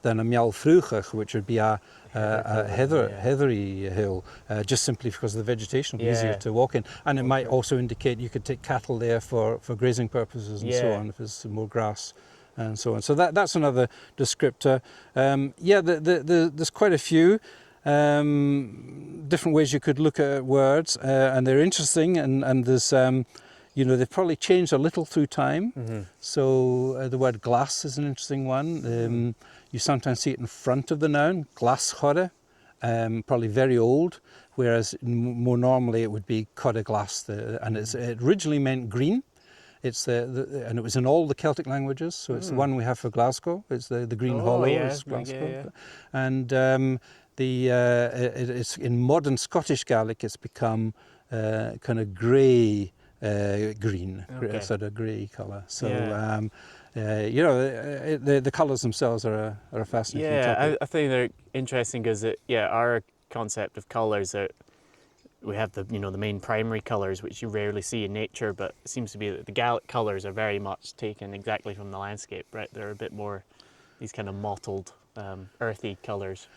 than a miao fruchig, which would be a heathery hill, just simply because the vegetation will be easier to walk in. And it might also indicate you could take cattle there for grazing purposes and so on, if there's more grass. And so on. So that's another descriptor. There's quite a few different ways you could look at words, and they're interesting. And there's, they've probably changed a little through time. So the word glass is an interesting one. You sometimes see it in front of the noun, glashorre, probably very old, whereas more normally it would be corre glass, and it originally meant green. It's and it was in all the Celtic languages, so it's the one we have for Glasgow. It's the green hollow is Glasgow, and it's in modern Scottish Gaelic. It's become kind of grey green, sort of grey colour. So the colours themselves are a fascinating topic. I think they're interesting because our concept of colours are. We have the main primary colours, which you rarely see in nature, but it seems to be that the Gaelic colours are very much taken exactly from the landscape, right? They're a bit more these kind of mottled, earthy colours.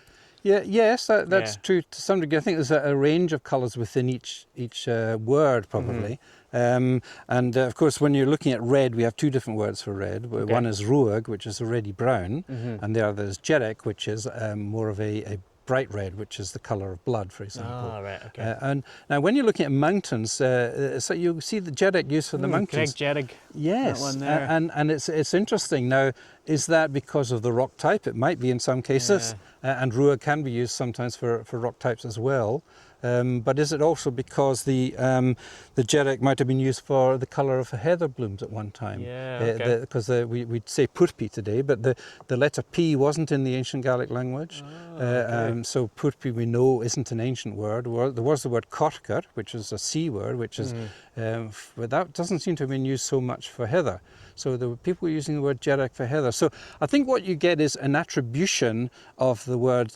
Yes, that's true to some degree. I think there's a range of colours within each word, probably. And of course, when you're looking at red, we have two different words for red. One is ruag, which is a reddy brown, and the other is jerek, which is more of a bright red, which is the colour of blood, for example. Oh, right, okay. And now when you're looking at mountains, so you see the jerek used for the mountains. Jerek. Yes, that one there. And it's interesting. Now, is that because of the rock type? It might be in some cases, and ruag can be used sometimes for rock types as well. But is it also because the jerek might have been used for the colour of heather blooms at one time? Because we'd say purpi today, but the letter P wasn't in the ancient Gaelic language. So purpi we know isn't an ancient word. There was the word corker, which is a C word, which is, but that doesn't seem to have been used so much for heather. So there were people using the word jerek for heather. So I think what you get is an attribution of the word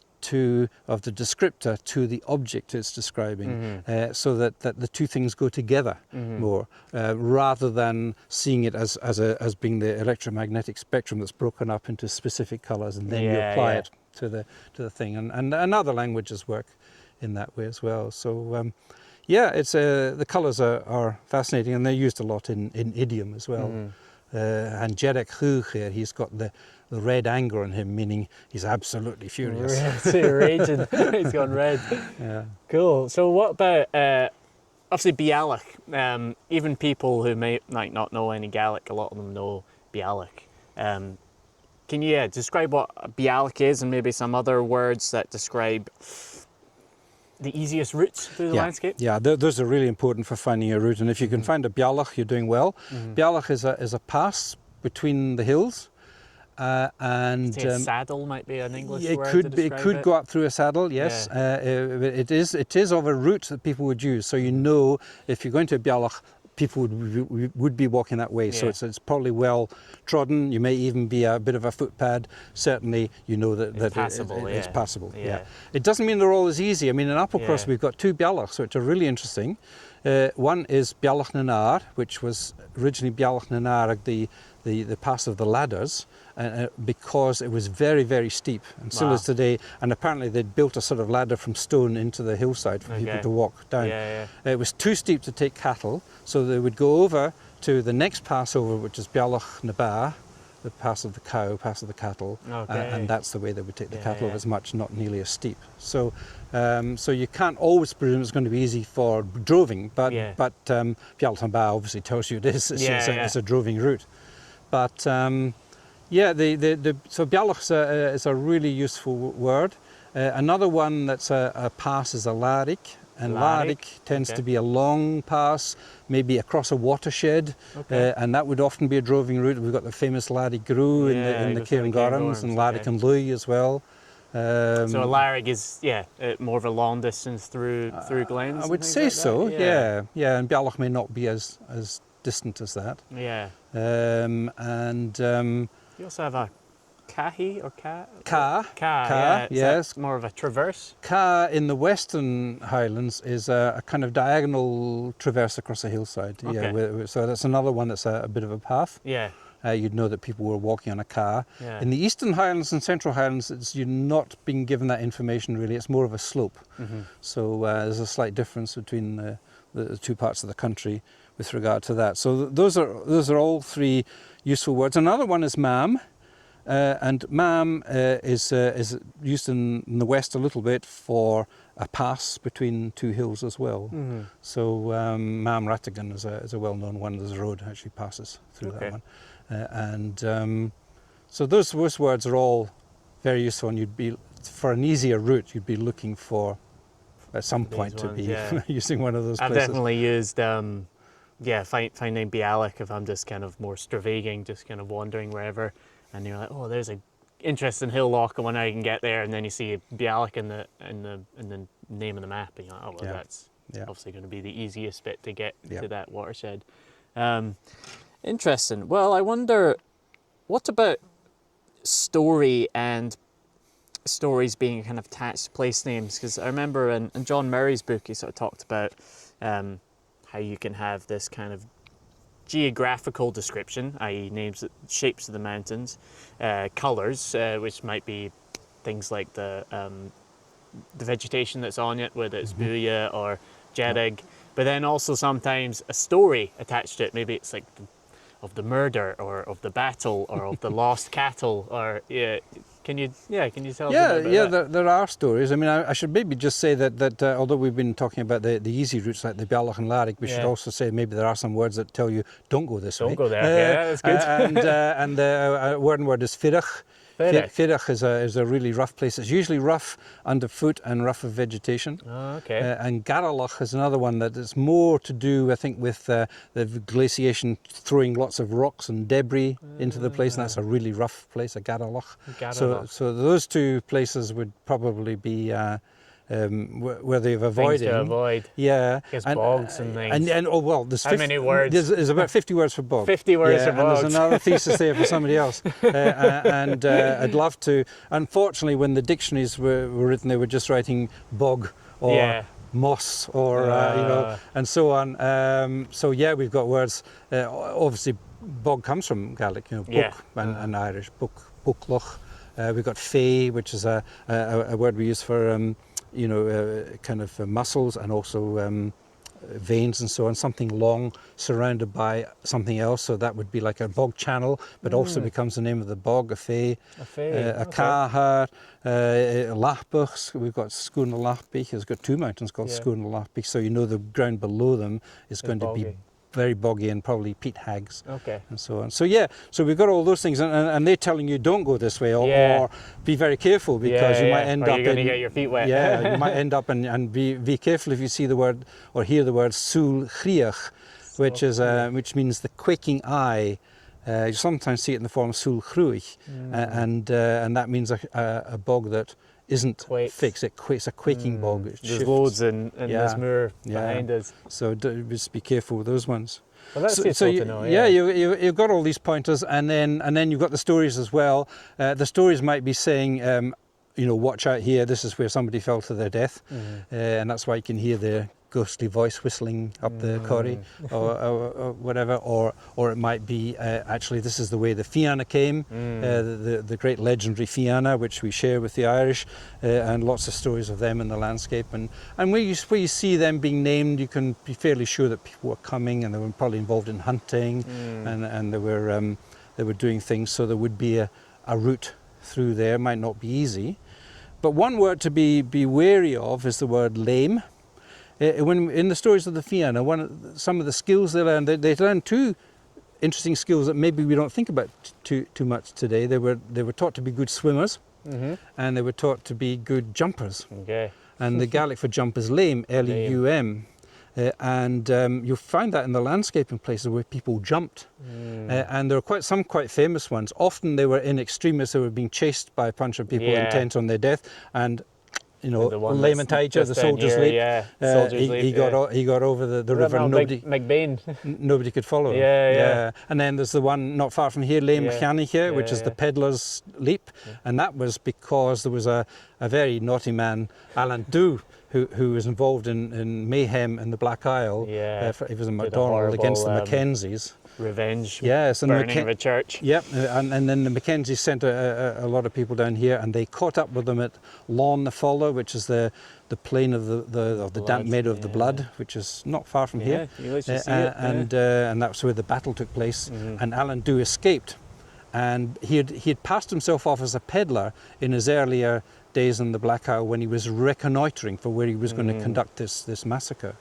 of the descriptor to the object it's describing, so that the two things go together more, rather than seeing it as being the electromagnetic spectrum that's broken up into specific colours, and then you apply it to the thing. And other languages work in that way as well. So it's the colours are fascinating, and they're used a lot in idiom as well. And Jerek Hugh here, he's got the red anger on him, meaning he's absolutely furious. Raging. He's gone red. Yeah. Cool. So what about, obviously Bialach, even people who might not know any Gaelic, a lot of them know Bialach. Can you describe what Bialach is, and maybe some other words that describe the easiest routes through the landscape? Yeah, those are really important for finding a route, and if you can find a Bialach, you're doing well. Bialach is a pass between the hills, And saddle might be an English it word could to be, it describe could go up through a saddle, yes. It is of a route that people would use. So you know, if you're going to Bealach, people would be walking that way. So it's probably well trodden. You may even be a bit of a footpad. Certainly, you know that it's passable. It's passable. Yeah. It doesn't mean they're all as easy. I mean, in Applecross we've got 2 Bealachs, which are really interesting. One is Bealach na Nar, which was originally Bealach na Nar, the pass of the ladders, because it was very, very steep, and still is today. And apparently they'd built a sort of ladder from stone into the hillside for people to walk down. It was too steep to take cattle, so they would go over to the next pass over, which is Bealach na Ba, the pass of the cow, pass of the cattle, and that's the way they would take the cattle over. As much, not nearly as steep. So, so you can't always presume it's going to be easy for droving, but Bealach na Ba obviously tells you it is. It's a droving route. But so Bealach is a really useful word. Another one that's a pass is a Larig. And Larig tends to be a long pass, maybe across a watershed, and that would often be a droving route. We've got the famous Larig Gru in the Cairngorms, and Larig and Lui as well. So a Larig is more of a long distance through glens. I would say like so. Yeah. And Bealach may not be as distant as that. And you also have a Cahi or Ca? Yes. More of a traverse. Ca in the Western Highlands is a kind of diagonal traverse across a hillside. So that's another one that's a bit of a path. You'd know that people were walking on a Ca. In the Eastern Highlands and Central Highlands, you're not being given that information really. It's more of a slope. So there's a slight difference between the 2 parts of the country with regard to that. So those are all 3 useful words. Another one is mam. And mam is used in the West a little bit for a pass between 2 hills as well. So Mam Rattigan is a well-known one. There's a road actually passes through that one. So those words are all very useful, and you'd be, for an easier route, you'd be looking for at some point to be using one of those places. I've definitely used finding Bealach if I'm just kind of more stravaiging, just kind of wandering wherever. And you're like, oh, there's a interesting hill lock, and when I can get there, and then you see Bealach in the name of the map, and you're like, oh, well, that's obviously going to be the easiest bit to get to that watershed. Interesting. Well, I wonder, what about story and stories being kind of attached to place names? Because I remember in John Murray's book, he sort of talked about how you can have this kind of geographical description, i.e. names, shapes of the mountains, colours, which might be things like the vegetation that's on it, whether it's Booyah or Jeddig, but then also sometimes a story attached to it. Maybe it's like of the murder or of the battle or of the lost cattle, or Can you tell us a bit about that? There are stories. I mean, I should maybe just say that although we've been talking about the easy routes like the Bealach and Larig, we should also say maybe there are some words that tell you don't go this way. Don't go there. That's good. and the word is Firach. Firach is a really rough place. It's usually rough underfoot and rough of vegetation. And Garalach is another one that is more to do, I think, with the glaciation throwing lots of rocks and debris into the place, and that's a really rough place, a Garalach. So those 2 places would probably be where they've avoided. Things to avoid. Yeah. I guess bogs and things. And there's how many words? There's about 50 words for bog. 50 words for bogs. And there's another thesis there for somebody else. And I'd love to. Unfortunately, when the dictionaries were written, they were just writing bog or moss or and so on. We've got words. Obviously, bog comes from Gaelic, book and Irish bookloch. We've got fey, which is a word we use for kind of muscles and also veins and so on, something long surrounded by something else, so that would be like a bog channel, but also becomes the name of the bog, a fey, a Cahar, Lachbuchs. We've got Scoon Lachbich. It's got 2 mountains called Scoon Lachbich, so you know the ground below them is going to be very boggy and probably peat hags and so on. So we've got all those things, and they're telling you don't go this way or be very careful, because you might end up you're going to get your feet wet. You might end up and be careful if you see the word or hear the word Sul Chriach, which means the quaking eye. You sometimes see it in the form sul chruich, and that means a bog that isn't fixed. It's a quaking bog. It There's shifts. loads in this moor behind us. So just be careful with those ones. Well, that's useful to know. You've got all these pointers, and then you've got the stories as well. The stories might be saying, watch out here. This is where somebody fell to their death, and that's why you can hear the ghostly voice whistling up the corrie, or whatever. Or it might be actually this is the way the Fianna came, the great legendary Fianna, which we share with the Irish, and lots of stories of them in the landscape. And where you see them being named, you can be fairly sure that people were coming, and they were probably involved in hunting, and they were doing things. So there would be a route through there. It might not be easy, but one word to be wary of is the word lame. When in the stories of the Fianna, some of the skills they learned, they learned two interesting skills that maybe we don't think about too much today. They were taught to be good swimmers, and they were taught to be good jumpers. Okay. And the Gaelic for jump is leim, L-E-U-M. And you'll find that in the landscaping places where people jumped. And there are some quite famous ones. Often they were in extremis, they were being chased by a bunch of people intent on their death. And Layman Tiger, the soldier's leap. He got over the river. Nobody could follow him. And then there's the one not far from here, Leim Chanige, which is the peddler's leap, and that was because there was a very naughty man, Alan Dhu, who was involved in mayhem in the Black Isle. He was in MacDonald against the Mackenzies. Revenge. Yes, and burning of a church. Yep, and then the Mackenzies sent a lot of people down here, and they caught up with them at Lawn na Folla, which is the plain of the damp meadow of the blood, which is not far from here. You literally see it. And that's where the battle took place. And Alan Dhu escaped, and he had passed himself off as a peddler in his earlier days in the Black Isle when he was reconnoitring for where he was going to conduct this massacre.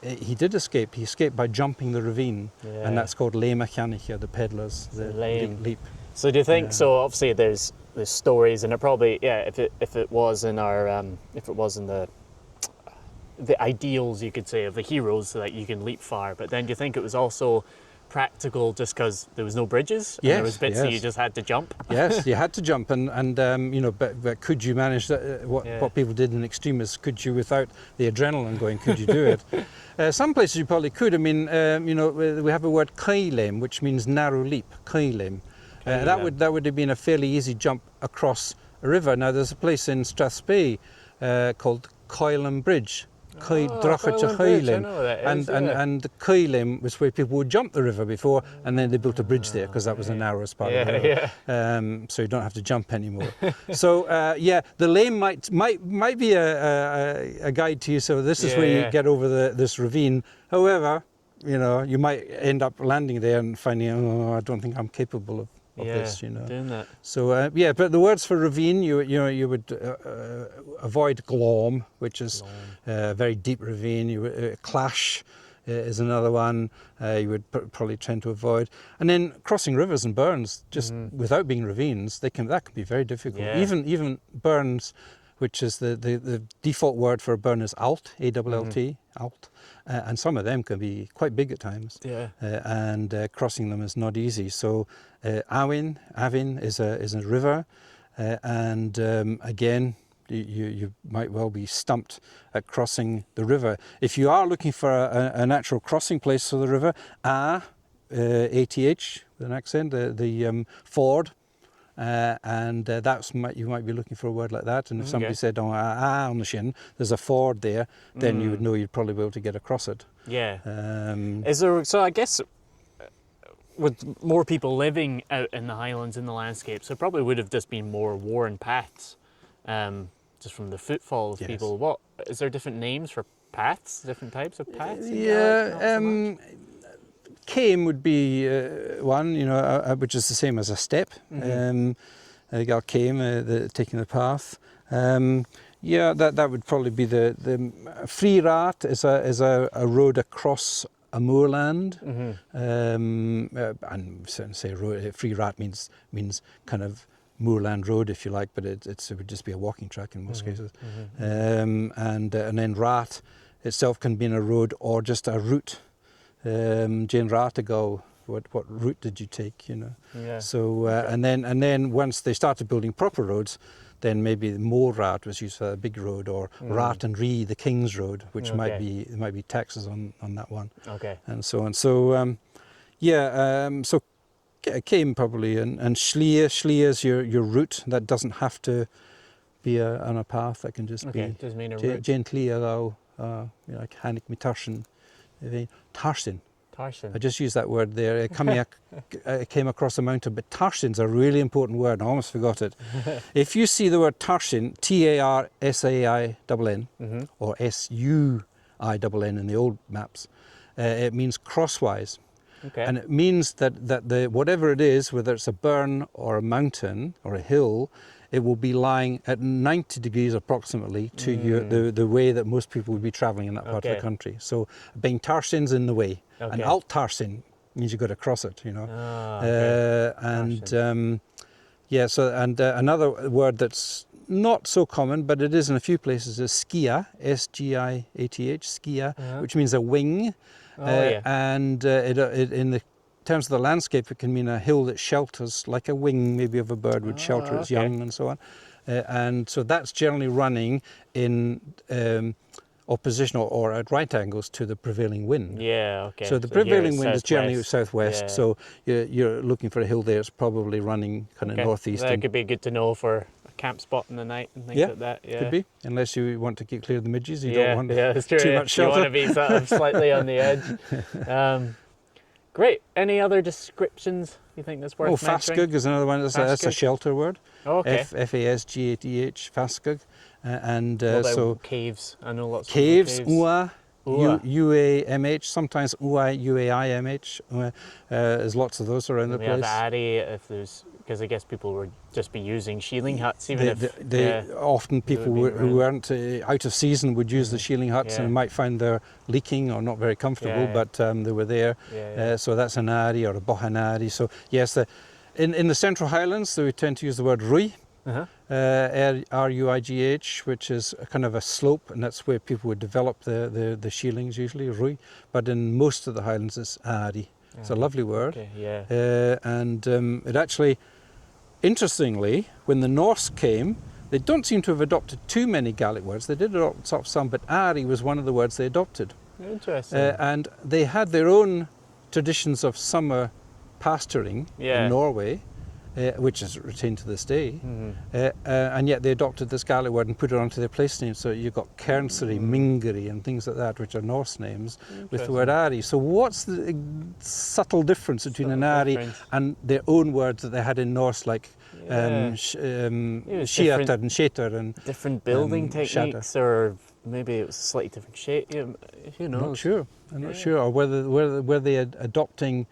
He did escape. He escaped by jumping the ravine, and that's called Leima Chanige, the peddler's leap. So do you think? So obviously there's stories, and it probably if it was in the ideals, you could say, of the heroes, so that you can leap far. But then do you think it was also practical just because there was no bridges and there was bits that you just had to jump? Yes, you had to jump, but could you manage that? What people did in extremis? Could you, without the adrenaline going, could you do it? Some places you probably could. I mean, we have a word kailem, which means narrow leap. Kailem. That would have been a fairly easy jump across a river. Now there's a place in Strathspey called Coilem Bridge. And the Coilem was where people would jump the river before, and then they built a bridge there because that was the narrowest part of the river. So you don't have to jump anymore. So the lame might be a guide to you. So this is where you get over this ravine. However, you might end up landing there and finding, I don't think I'm capable of this, doing that. So but the words for ravine, you would avoid glom, which is a very deep ravine. Clash is another one you would probably tend to avoid. And then crossing rivers and burns, just without being ravines, that can be very difficult. Even burns, which is the default word for a burn is alt, A-double-L-T, alt. And some of them can be quite big at times, and crossing them is not easy. So Avin is a river, and again, you might well be stumped at crossing the river. If you are looking for a natural crossing place for the river, A-T-H with an accent, the ford. And you might be looking for a word like that, and if somebody said on the shin, there's a ford there, then you would know you'd probably be able to get across it. Is there? So I guess with more people living out in the Highlands in the landscapes, there probably would have just been more worn paths, just from the footfall of people. What is there? Different names for paths? Different types of paths? Came would be one, which is the same as a step. Got came, taking the path. That would probably be the free rat is a road across a moorland. And say road, free rat means kind of moorland road, if you like, but it would just be a walking track in most cases. And then rat itself can be in a road or just a route. Jane Ratago, what route did you take, you know? Yeah. So and then once they started building proper roads, then maybe more rat was used for a big road, or Rat and Ree, the King's Road, which might be taxes on that one, Okay. and so on. So so it came probably, and Schlie is your route that doesn't have to be on a path. That can just be Just mean a route. Jane Clia, like Hannick mi Tarsin, Tarsin. Tarsin. I just used that word there. I came across a mountain, but Tarsin's a really important word. I almost forgot it. If you see the word Tarsin, Tarsain, or Suin in the old maps, it means crosswise. Okay. And it means that the whatever it is, whether it's a burn or a mountain or a hill, it will be lying at 90 degrees approximately to the way that most people would be travelling in that part of the country. So being Tarsin's in the way. Okay. And Alt Tarsin means you've got to cross it, you know. Another word that's not so common, but it is in a few places, is Skia, S-G-I-A-T-H, Skia, which means a wing. And it in the terms of the landscape, it can mean a hill that shelters, like a wing maybe of a bird would shelter its young, and so on. And so that's generally running in opposition or at right angles to the prevailing wind. Yeah, okay. So the prevailing wind is generally southwest. southwest, so you're looking for a hill there. It's probably running kind of northeast. That could be good to know for a camp spot in the night and things like that. Yeah, could be. Unless you want to keep clear of the midges, you don't want that's true. too much shelter. You want to be sort of slightly on the edge. Great. Any other descriptions you think that's worth mentioning? Fasgug is another one. That's a shelter word. Oh, okay. F-A-S-G-A-T-H, Fasgug. What about caves? I know lots of caves. caves. Ua, U-A-M-H, sometimes U-A-I-M-H. There's lots of those around the place. We have Ari, if there's, because I guess people would just be using shieling huts, even often people who weren't out of season would use the shieling huts and might find they're leaking or not very comfortable, but they were there. So that's an Ari or a Bohanari. So yes, in the Central Highlands, we tend to use the word Rui. R-U-I-G-H, which is a kind of a slope, and that's where people would develop the shielings usually, Rui. But in most of the Highlands, it's Ari. It's a lovely word. It actually, interestingly, when the Norse came, they don't seem to have adopted too many Gaelic words. They did adopt some, but Ari was one of the words they adopted. Interesting. And they had their own traditions of summer pasturing in Norway, which is retained to this day, and yet they adopted this Gaelic word and put it onto their place names. So you've got Kernseri, Mingeri and things like that, which are Norse names, with the word Ari. So what's the subtle difference between an Ari and their own words that they had in Norse, like Shiatar and Shetar and different building techniques, or maybe it was a slightly different shape. Who knows? I'm not sure, or whether they are adopting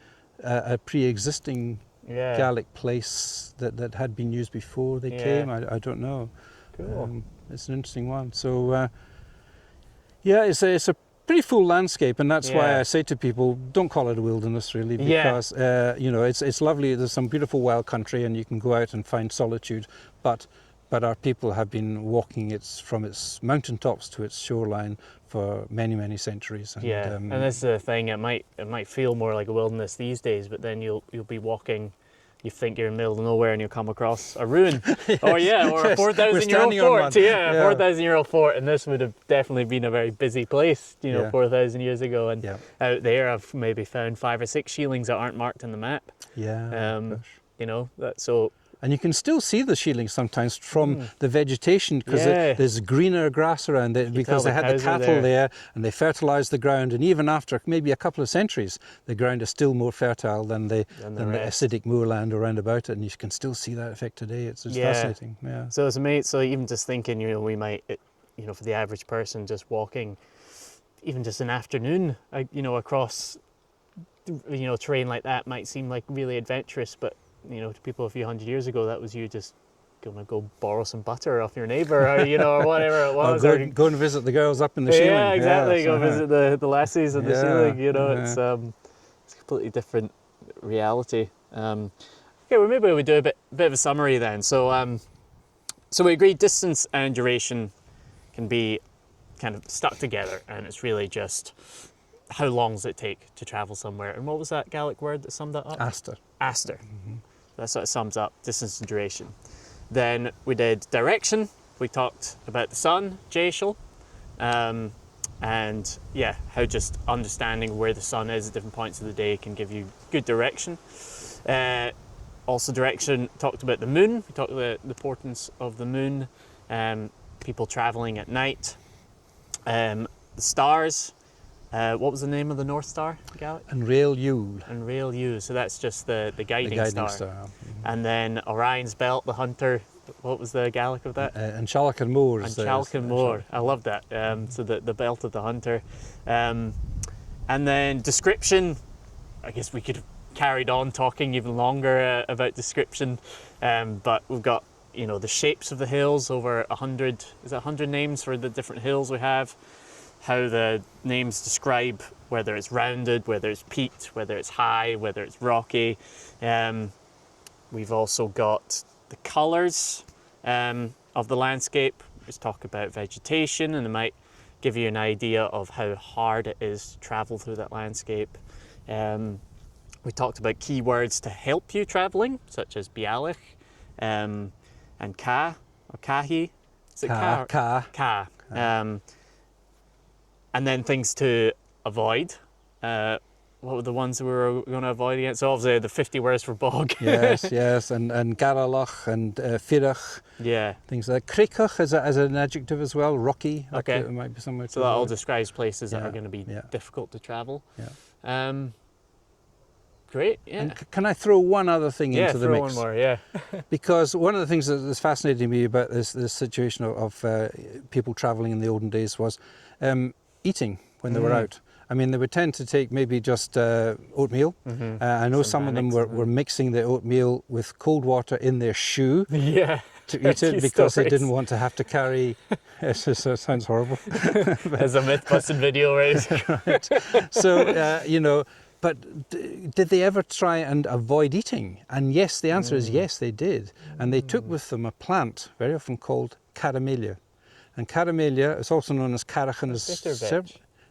a pre-existing Gaelic place that had been used before they came. I don't know. Cool. It's an interesting one. So it's a pretty full landscape, and that's why I say to people, don't call it a wilderness really, because it's lovely. There's some beautiful wild country, and you can go out and find solitude, but our people have been walking from its mountaintops to its shoreline for many, many centuries. And, and that's the thing. It might feel more like a wilderness these days, but then you'll be walking. You think you're in the middle of nowhere, and you'll come across a ruin, or a 4,000-year-old fort. 4,000-year-old fort, and this would have definitely been a very busy place, 4,000 years ago. And out there, I've maybe found 5 or 6 shielings that aren't marked in the map. So. And you can still see the shielings sometimes from the vegetation, because there's greener grass around it, because they had the cattle there and they fertilised the ground. And even after maybe a couple of centuries, the ground is still more fertile than the acidic moorland around about it. And you can still see that effect today. It's just fascinating. Yeah. So it's amazing. So even just thinking, we might, for the average person just walking, even just an afternoon, across, terrain like that might seem like really adventurous, but to people a few hundred years ago, that was you just gonna go borrow some butter off your neighbour, or or whatever it was. Go and visit the girls up in the shieling. Yeah, exactly. Go visit the lassies in the shieling. It's a completely different reality. Okay, well maybe we do a bit of a summary then. So we agreed distance and duration can be kind of stuck together, and it's really just how long does it take to travel somewhere? And what was that Gaelic word that summed that up? Aster. Aster. That's what it sums up, distance and duration. Then we did direction. We talked about the sun, Jaishal, and yeah, how just understanding where the sun is at different points of the day can give you good direction. Also direction, talked about the moon. We talked about the importance of the moon, people traveling at night, the stars. What was the name of the North Star, Gaelic? And Rail Yule. And Rail U, so that's just the guiding star. star. And then Orion's Belt, the hunter. What was the Gaelic of that? And Shallock and Moor. And Shallock and Moor. I love that. So the belt of the hunter. And then description. I guess we could have carried on talking even longer about description, but we've got, you know, the shapes of the hills, over 100. Is it 100 names for the different hills we have? How the names describe whether it's rounded, whether it's peaked, whether it's high, whether it's rocky. We've also got the colours of the landscape. Let's talk about vegetation, and it might give you an idea of how hard it is to travel through that landscape. We talked about keywords to help you travelling, such as Bialik and Ka or Kahi. Is it Ka? Ka. And then things to avoid. What were the ones that we were going to avoid against? So obviously the 50 words for bog. yes, and Garalach and Firach. Yeah. Things like Crichach as an adjective as well, rocky. Okay. It might be somewhere. So that all describes places that are going to be yeah. difficult to travel. Yeah. Great, yeah. And can I throw one other thing into the mix? Yeah, throw one more, yeah. Because one of the things that's fascinating me about this situation of people travelling in the olden days was eating when they were out. I mean, they would tend to take maybe just oatmeal. I know some of them were mixing the oatmeal with cold water in their shoe to eat it because they didn't want to have to carry. It sounds horrible. There's a myth-busted video, right? Right. So, you know, but did they ever try and avoid eating? And yes, the answer is yes, they did. And they took with them a plant, very often called caramelia. And caramelia is also known as carachanus.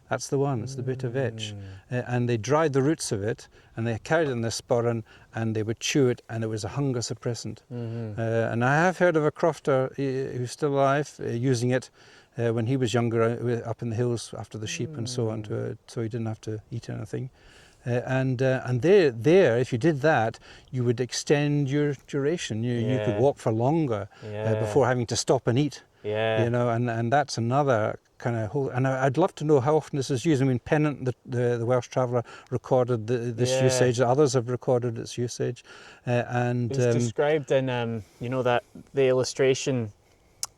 That's the one, it's the bitter vetch. And they dried the roots of it, and they carried it in their sporran, and they would chew it, and it was a hunger suppressant. And I have heard of a crofter who's still alive using it when he was younger up in the hills after the sheep and so on, so he didn't have to eat anything. And there, if you did that, you would extend your duration. You could walk for longer before having to stop and eat. You know, and that's another kind of whole. And I'd love to know how often this is used. I mean, Pennant, the Welsh traveller, recorded this usage. Others have recorded its usage, and it's described in you know, that the illustration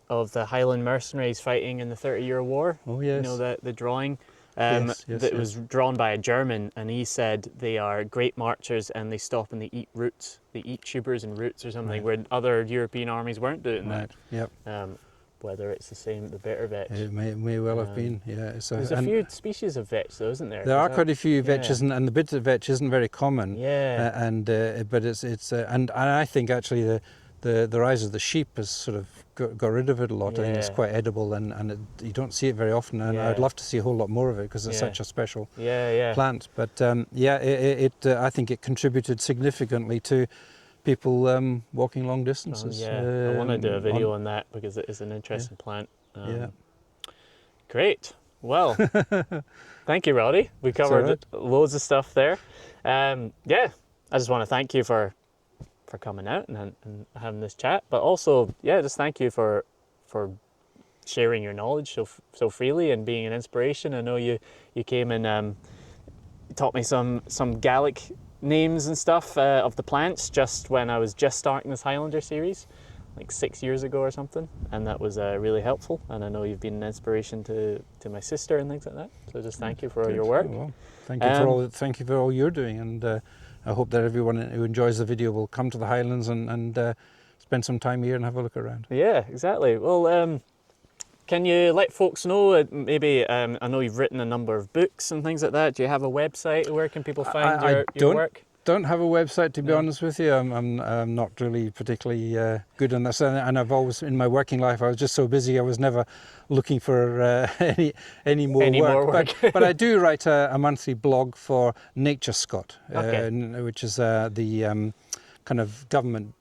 of the Highland mercenaries fighting in the 30-Year War. Oh yes. You know, the drawing. That was drawn by a German, and he said they are great marchers and they stop and they eat roots. They eat tubers and roots or something, where other European armies weren't doing that. Yep. Whether it's the same, the bitter vetch. It may well have been, yeah. So, there's a few species of vetch though, isn't there? There are quite a few vetches, and the bitter vetch isn't very common. Yeah. But it's and I think actually the rise of the sheep has sort of got rid of it a lot. I think it's quite edible, and you don't see it very often. And I'd love to see a whole lot more of it because it's such a special plant. But I think it contributed significantly to people walking long distances. I want to do a video on that because it is an interesting plant. Great. Well, thank you, Roddy. We covered loads of stuff there. I just want to thank you for coming out and having this chat, but also just thank you for sharing your knowledge so freely and being an inspiration. I know you came and taught me some Gaelic names and stuff of the plants just when I was just starting this Highlander series, like 6 years ago or something, and that was really helpful. And I know you've been an inspiration to my sister and things like that. So just thank you for all your work. Well, thank you for all you're doing, and I hope that everyone who enjoys the video will come to the Highlands and spend some time here and have a look around. Yeah, exactly. Well, can you let folks know, maybe, I know you've written a number of books and things like that. Do you have a website? Where can people find your work? don't have a website, to be honest with you. I'm not really particularly good on this, and I've always, in my working life, I was just so busy. I was never looking for any more work. But I do write a monthly blog for Nature Scot, which is the kind of government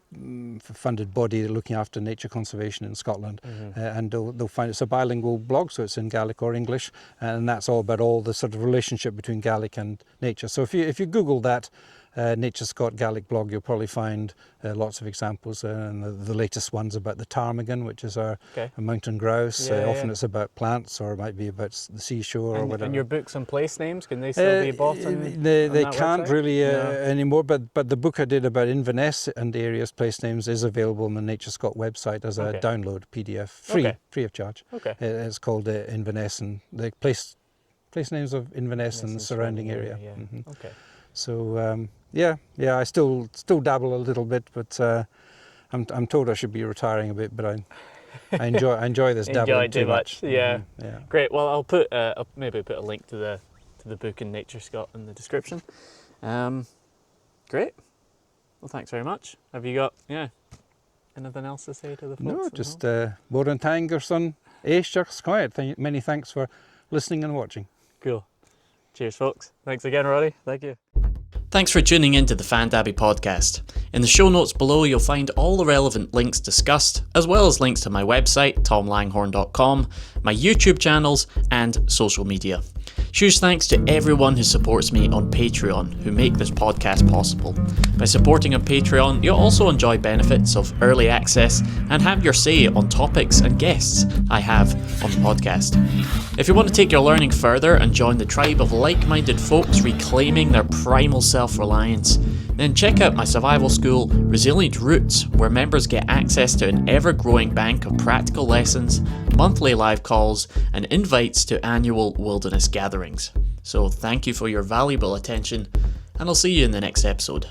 funded body looking after nature conservation in Scotland, and they'll find it's a bilingual blog, so it's in Gaelic or English, and that's all about all the sort of relationship between Gaelic and nature. So if you Google that, Nature Scot Gaelic blog, you'll probably find lots of examples, and the latest one's about the ptarmigan, which is a mountain grouse. Often it's about plants, or it might be about the seashore or whatever. And your books and place names, can they still be bought on They that can't website? really anymore, but the book I did about Inverness and areas place names is available on the Nature Scot website as a download PDF, free of charge. It's called Inverness, and the place names of Inverness and the surrounding area. So I still dabble a little bit, but I'm told I should be retiring a bit, but I enjoy this dabbling too much. Yeah. Great. Well, I'll maybe put a link to the book in Nature Scot in the description. Great. Well, thanks very much. Have you got anything else to say to the folks? No, just Boran Tangerson, Quiet. Many thanks for listening and watching. Cool. Cheers, folks. Thanks again, Roddy. Thank you. Thanks for tuning in to the Fandabby podcast. In the show notes below, you'll find all the relevant links discussed, as well as links to my website, tomlanghorn.com, my YouTube channels, and social media. Huge thanks to everyone who supports me on Patreon, who make this podcast possible. By supporting on Patreon, you'll also enjoy benefits of early access and have your say on topics and guests I have on the podcast. If you want to take your learning further and join the tribe of like-minded folks reclaiming their primal self-reliance, then check out my survival school, Resilient Roots, where members get access to an ever-growing bank of practical lessons, monthly live calls, and invites to annual wilderness gatherings. So thank you for your valuable attention, and I'll see you in the next episode.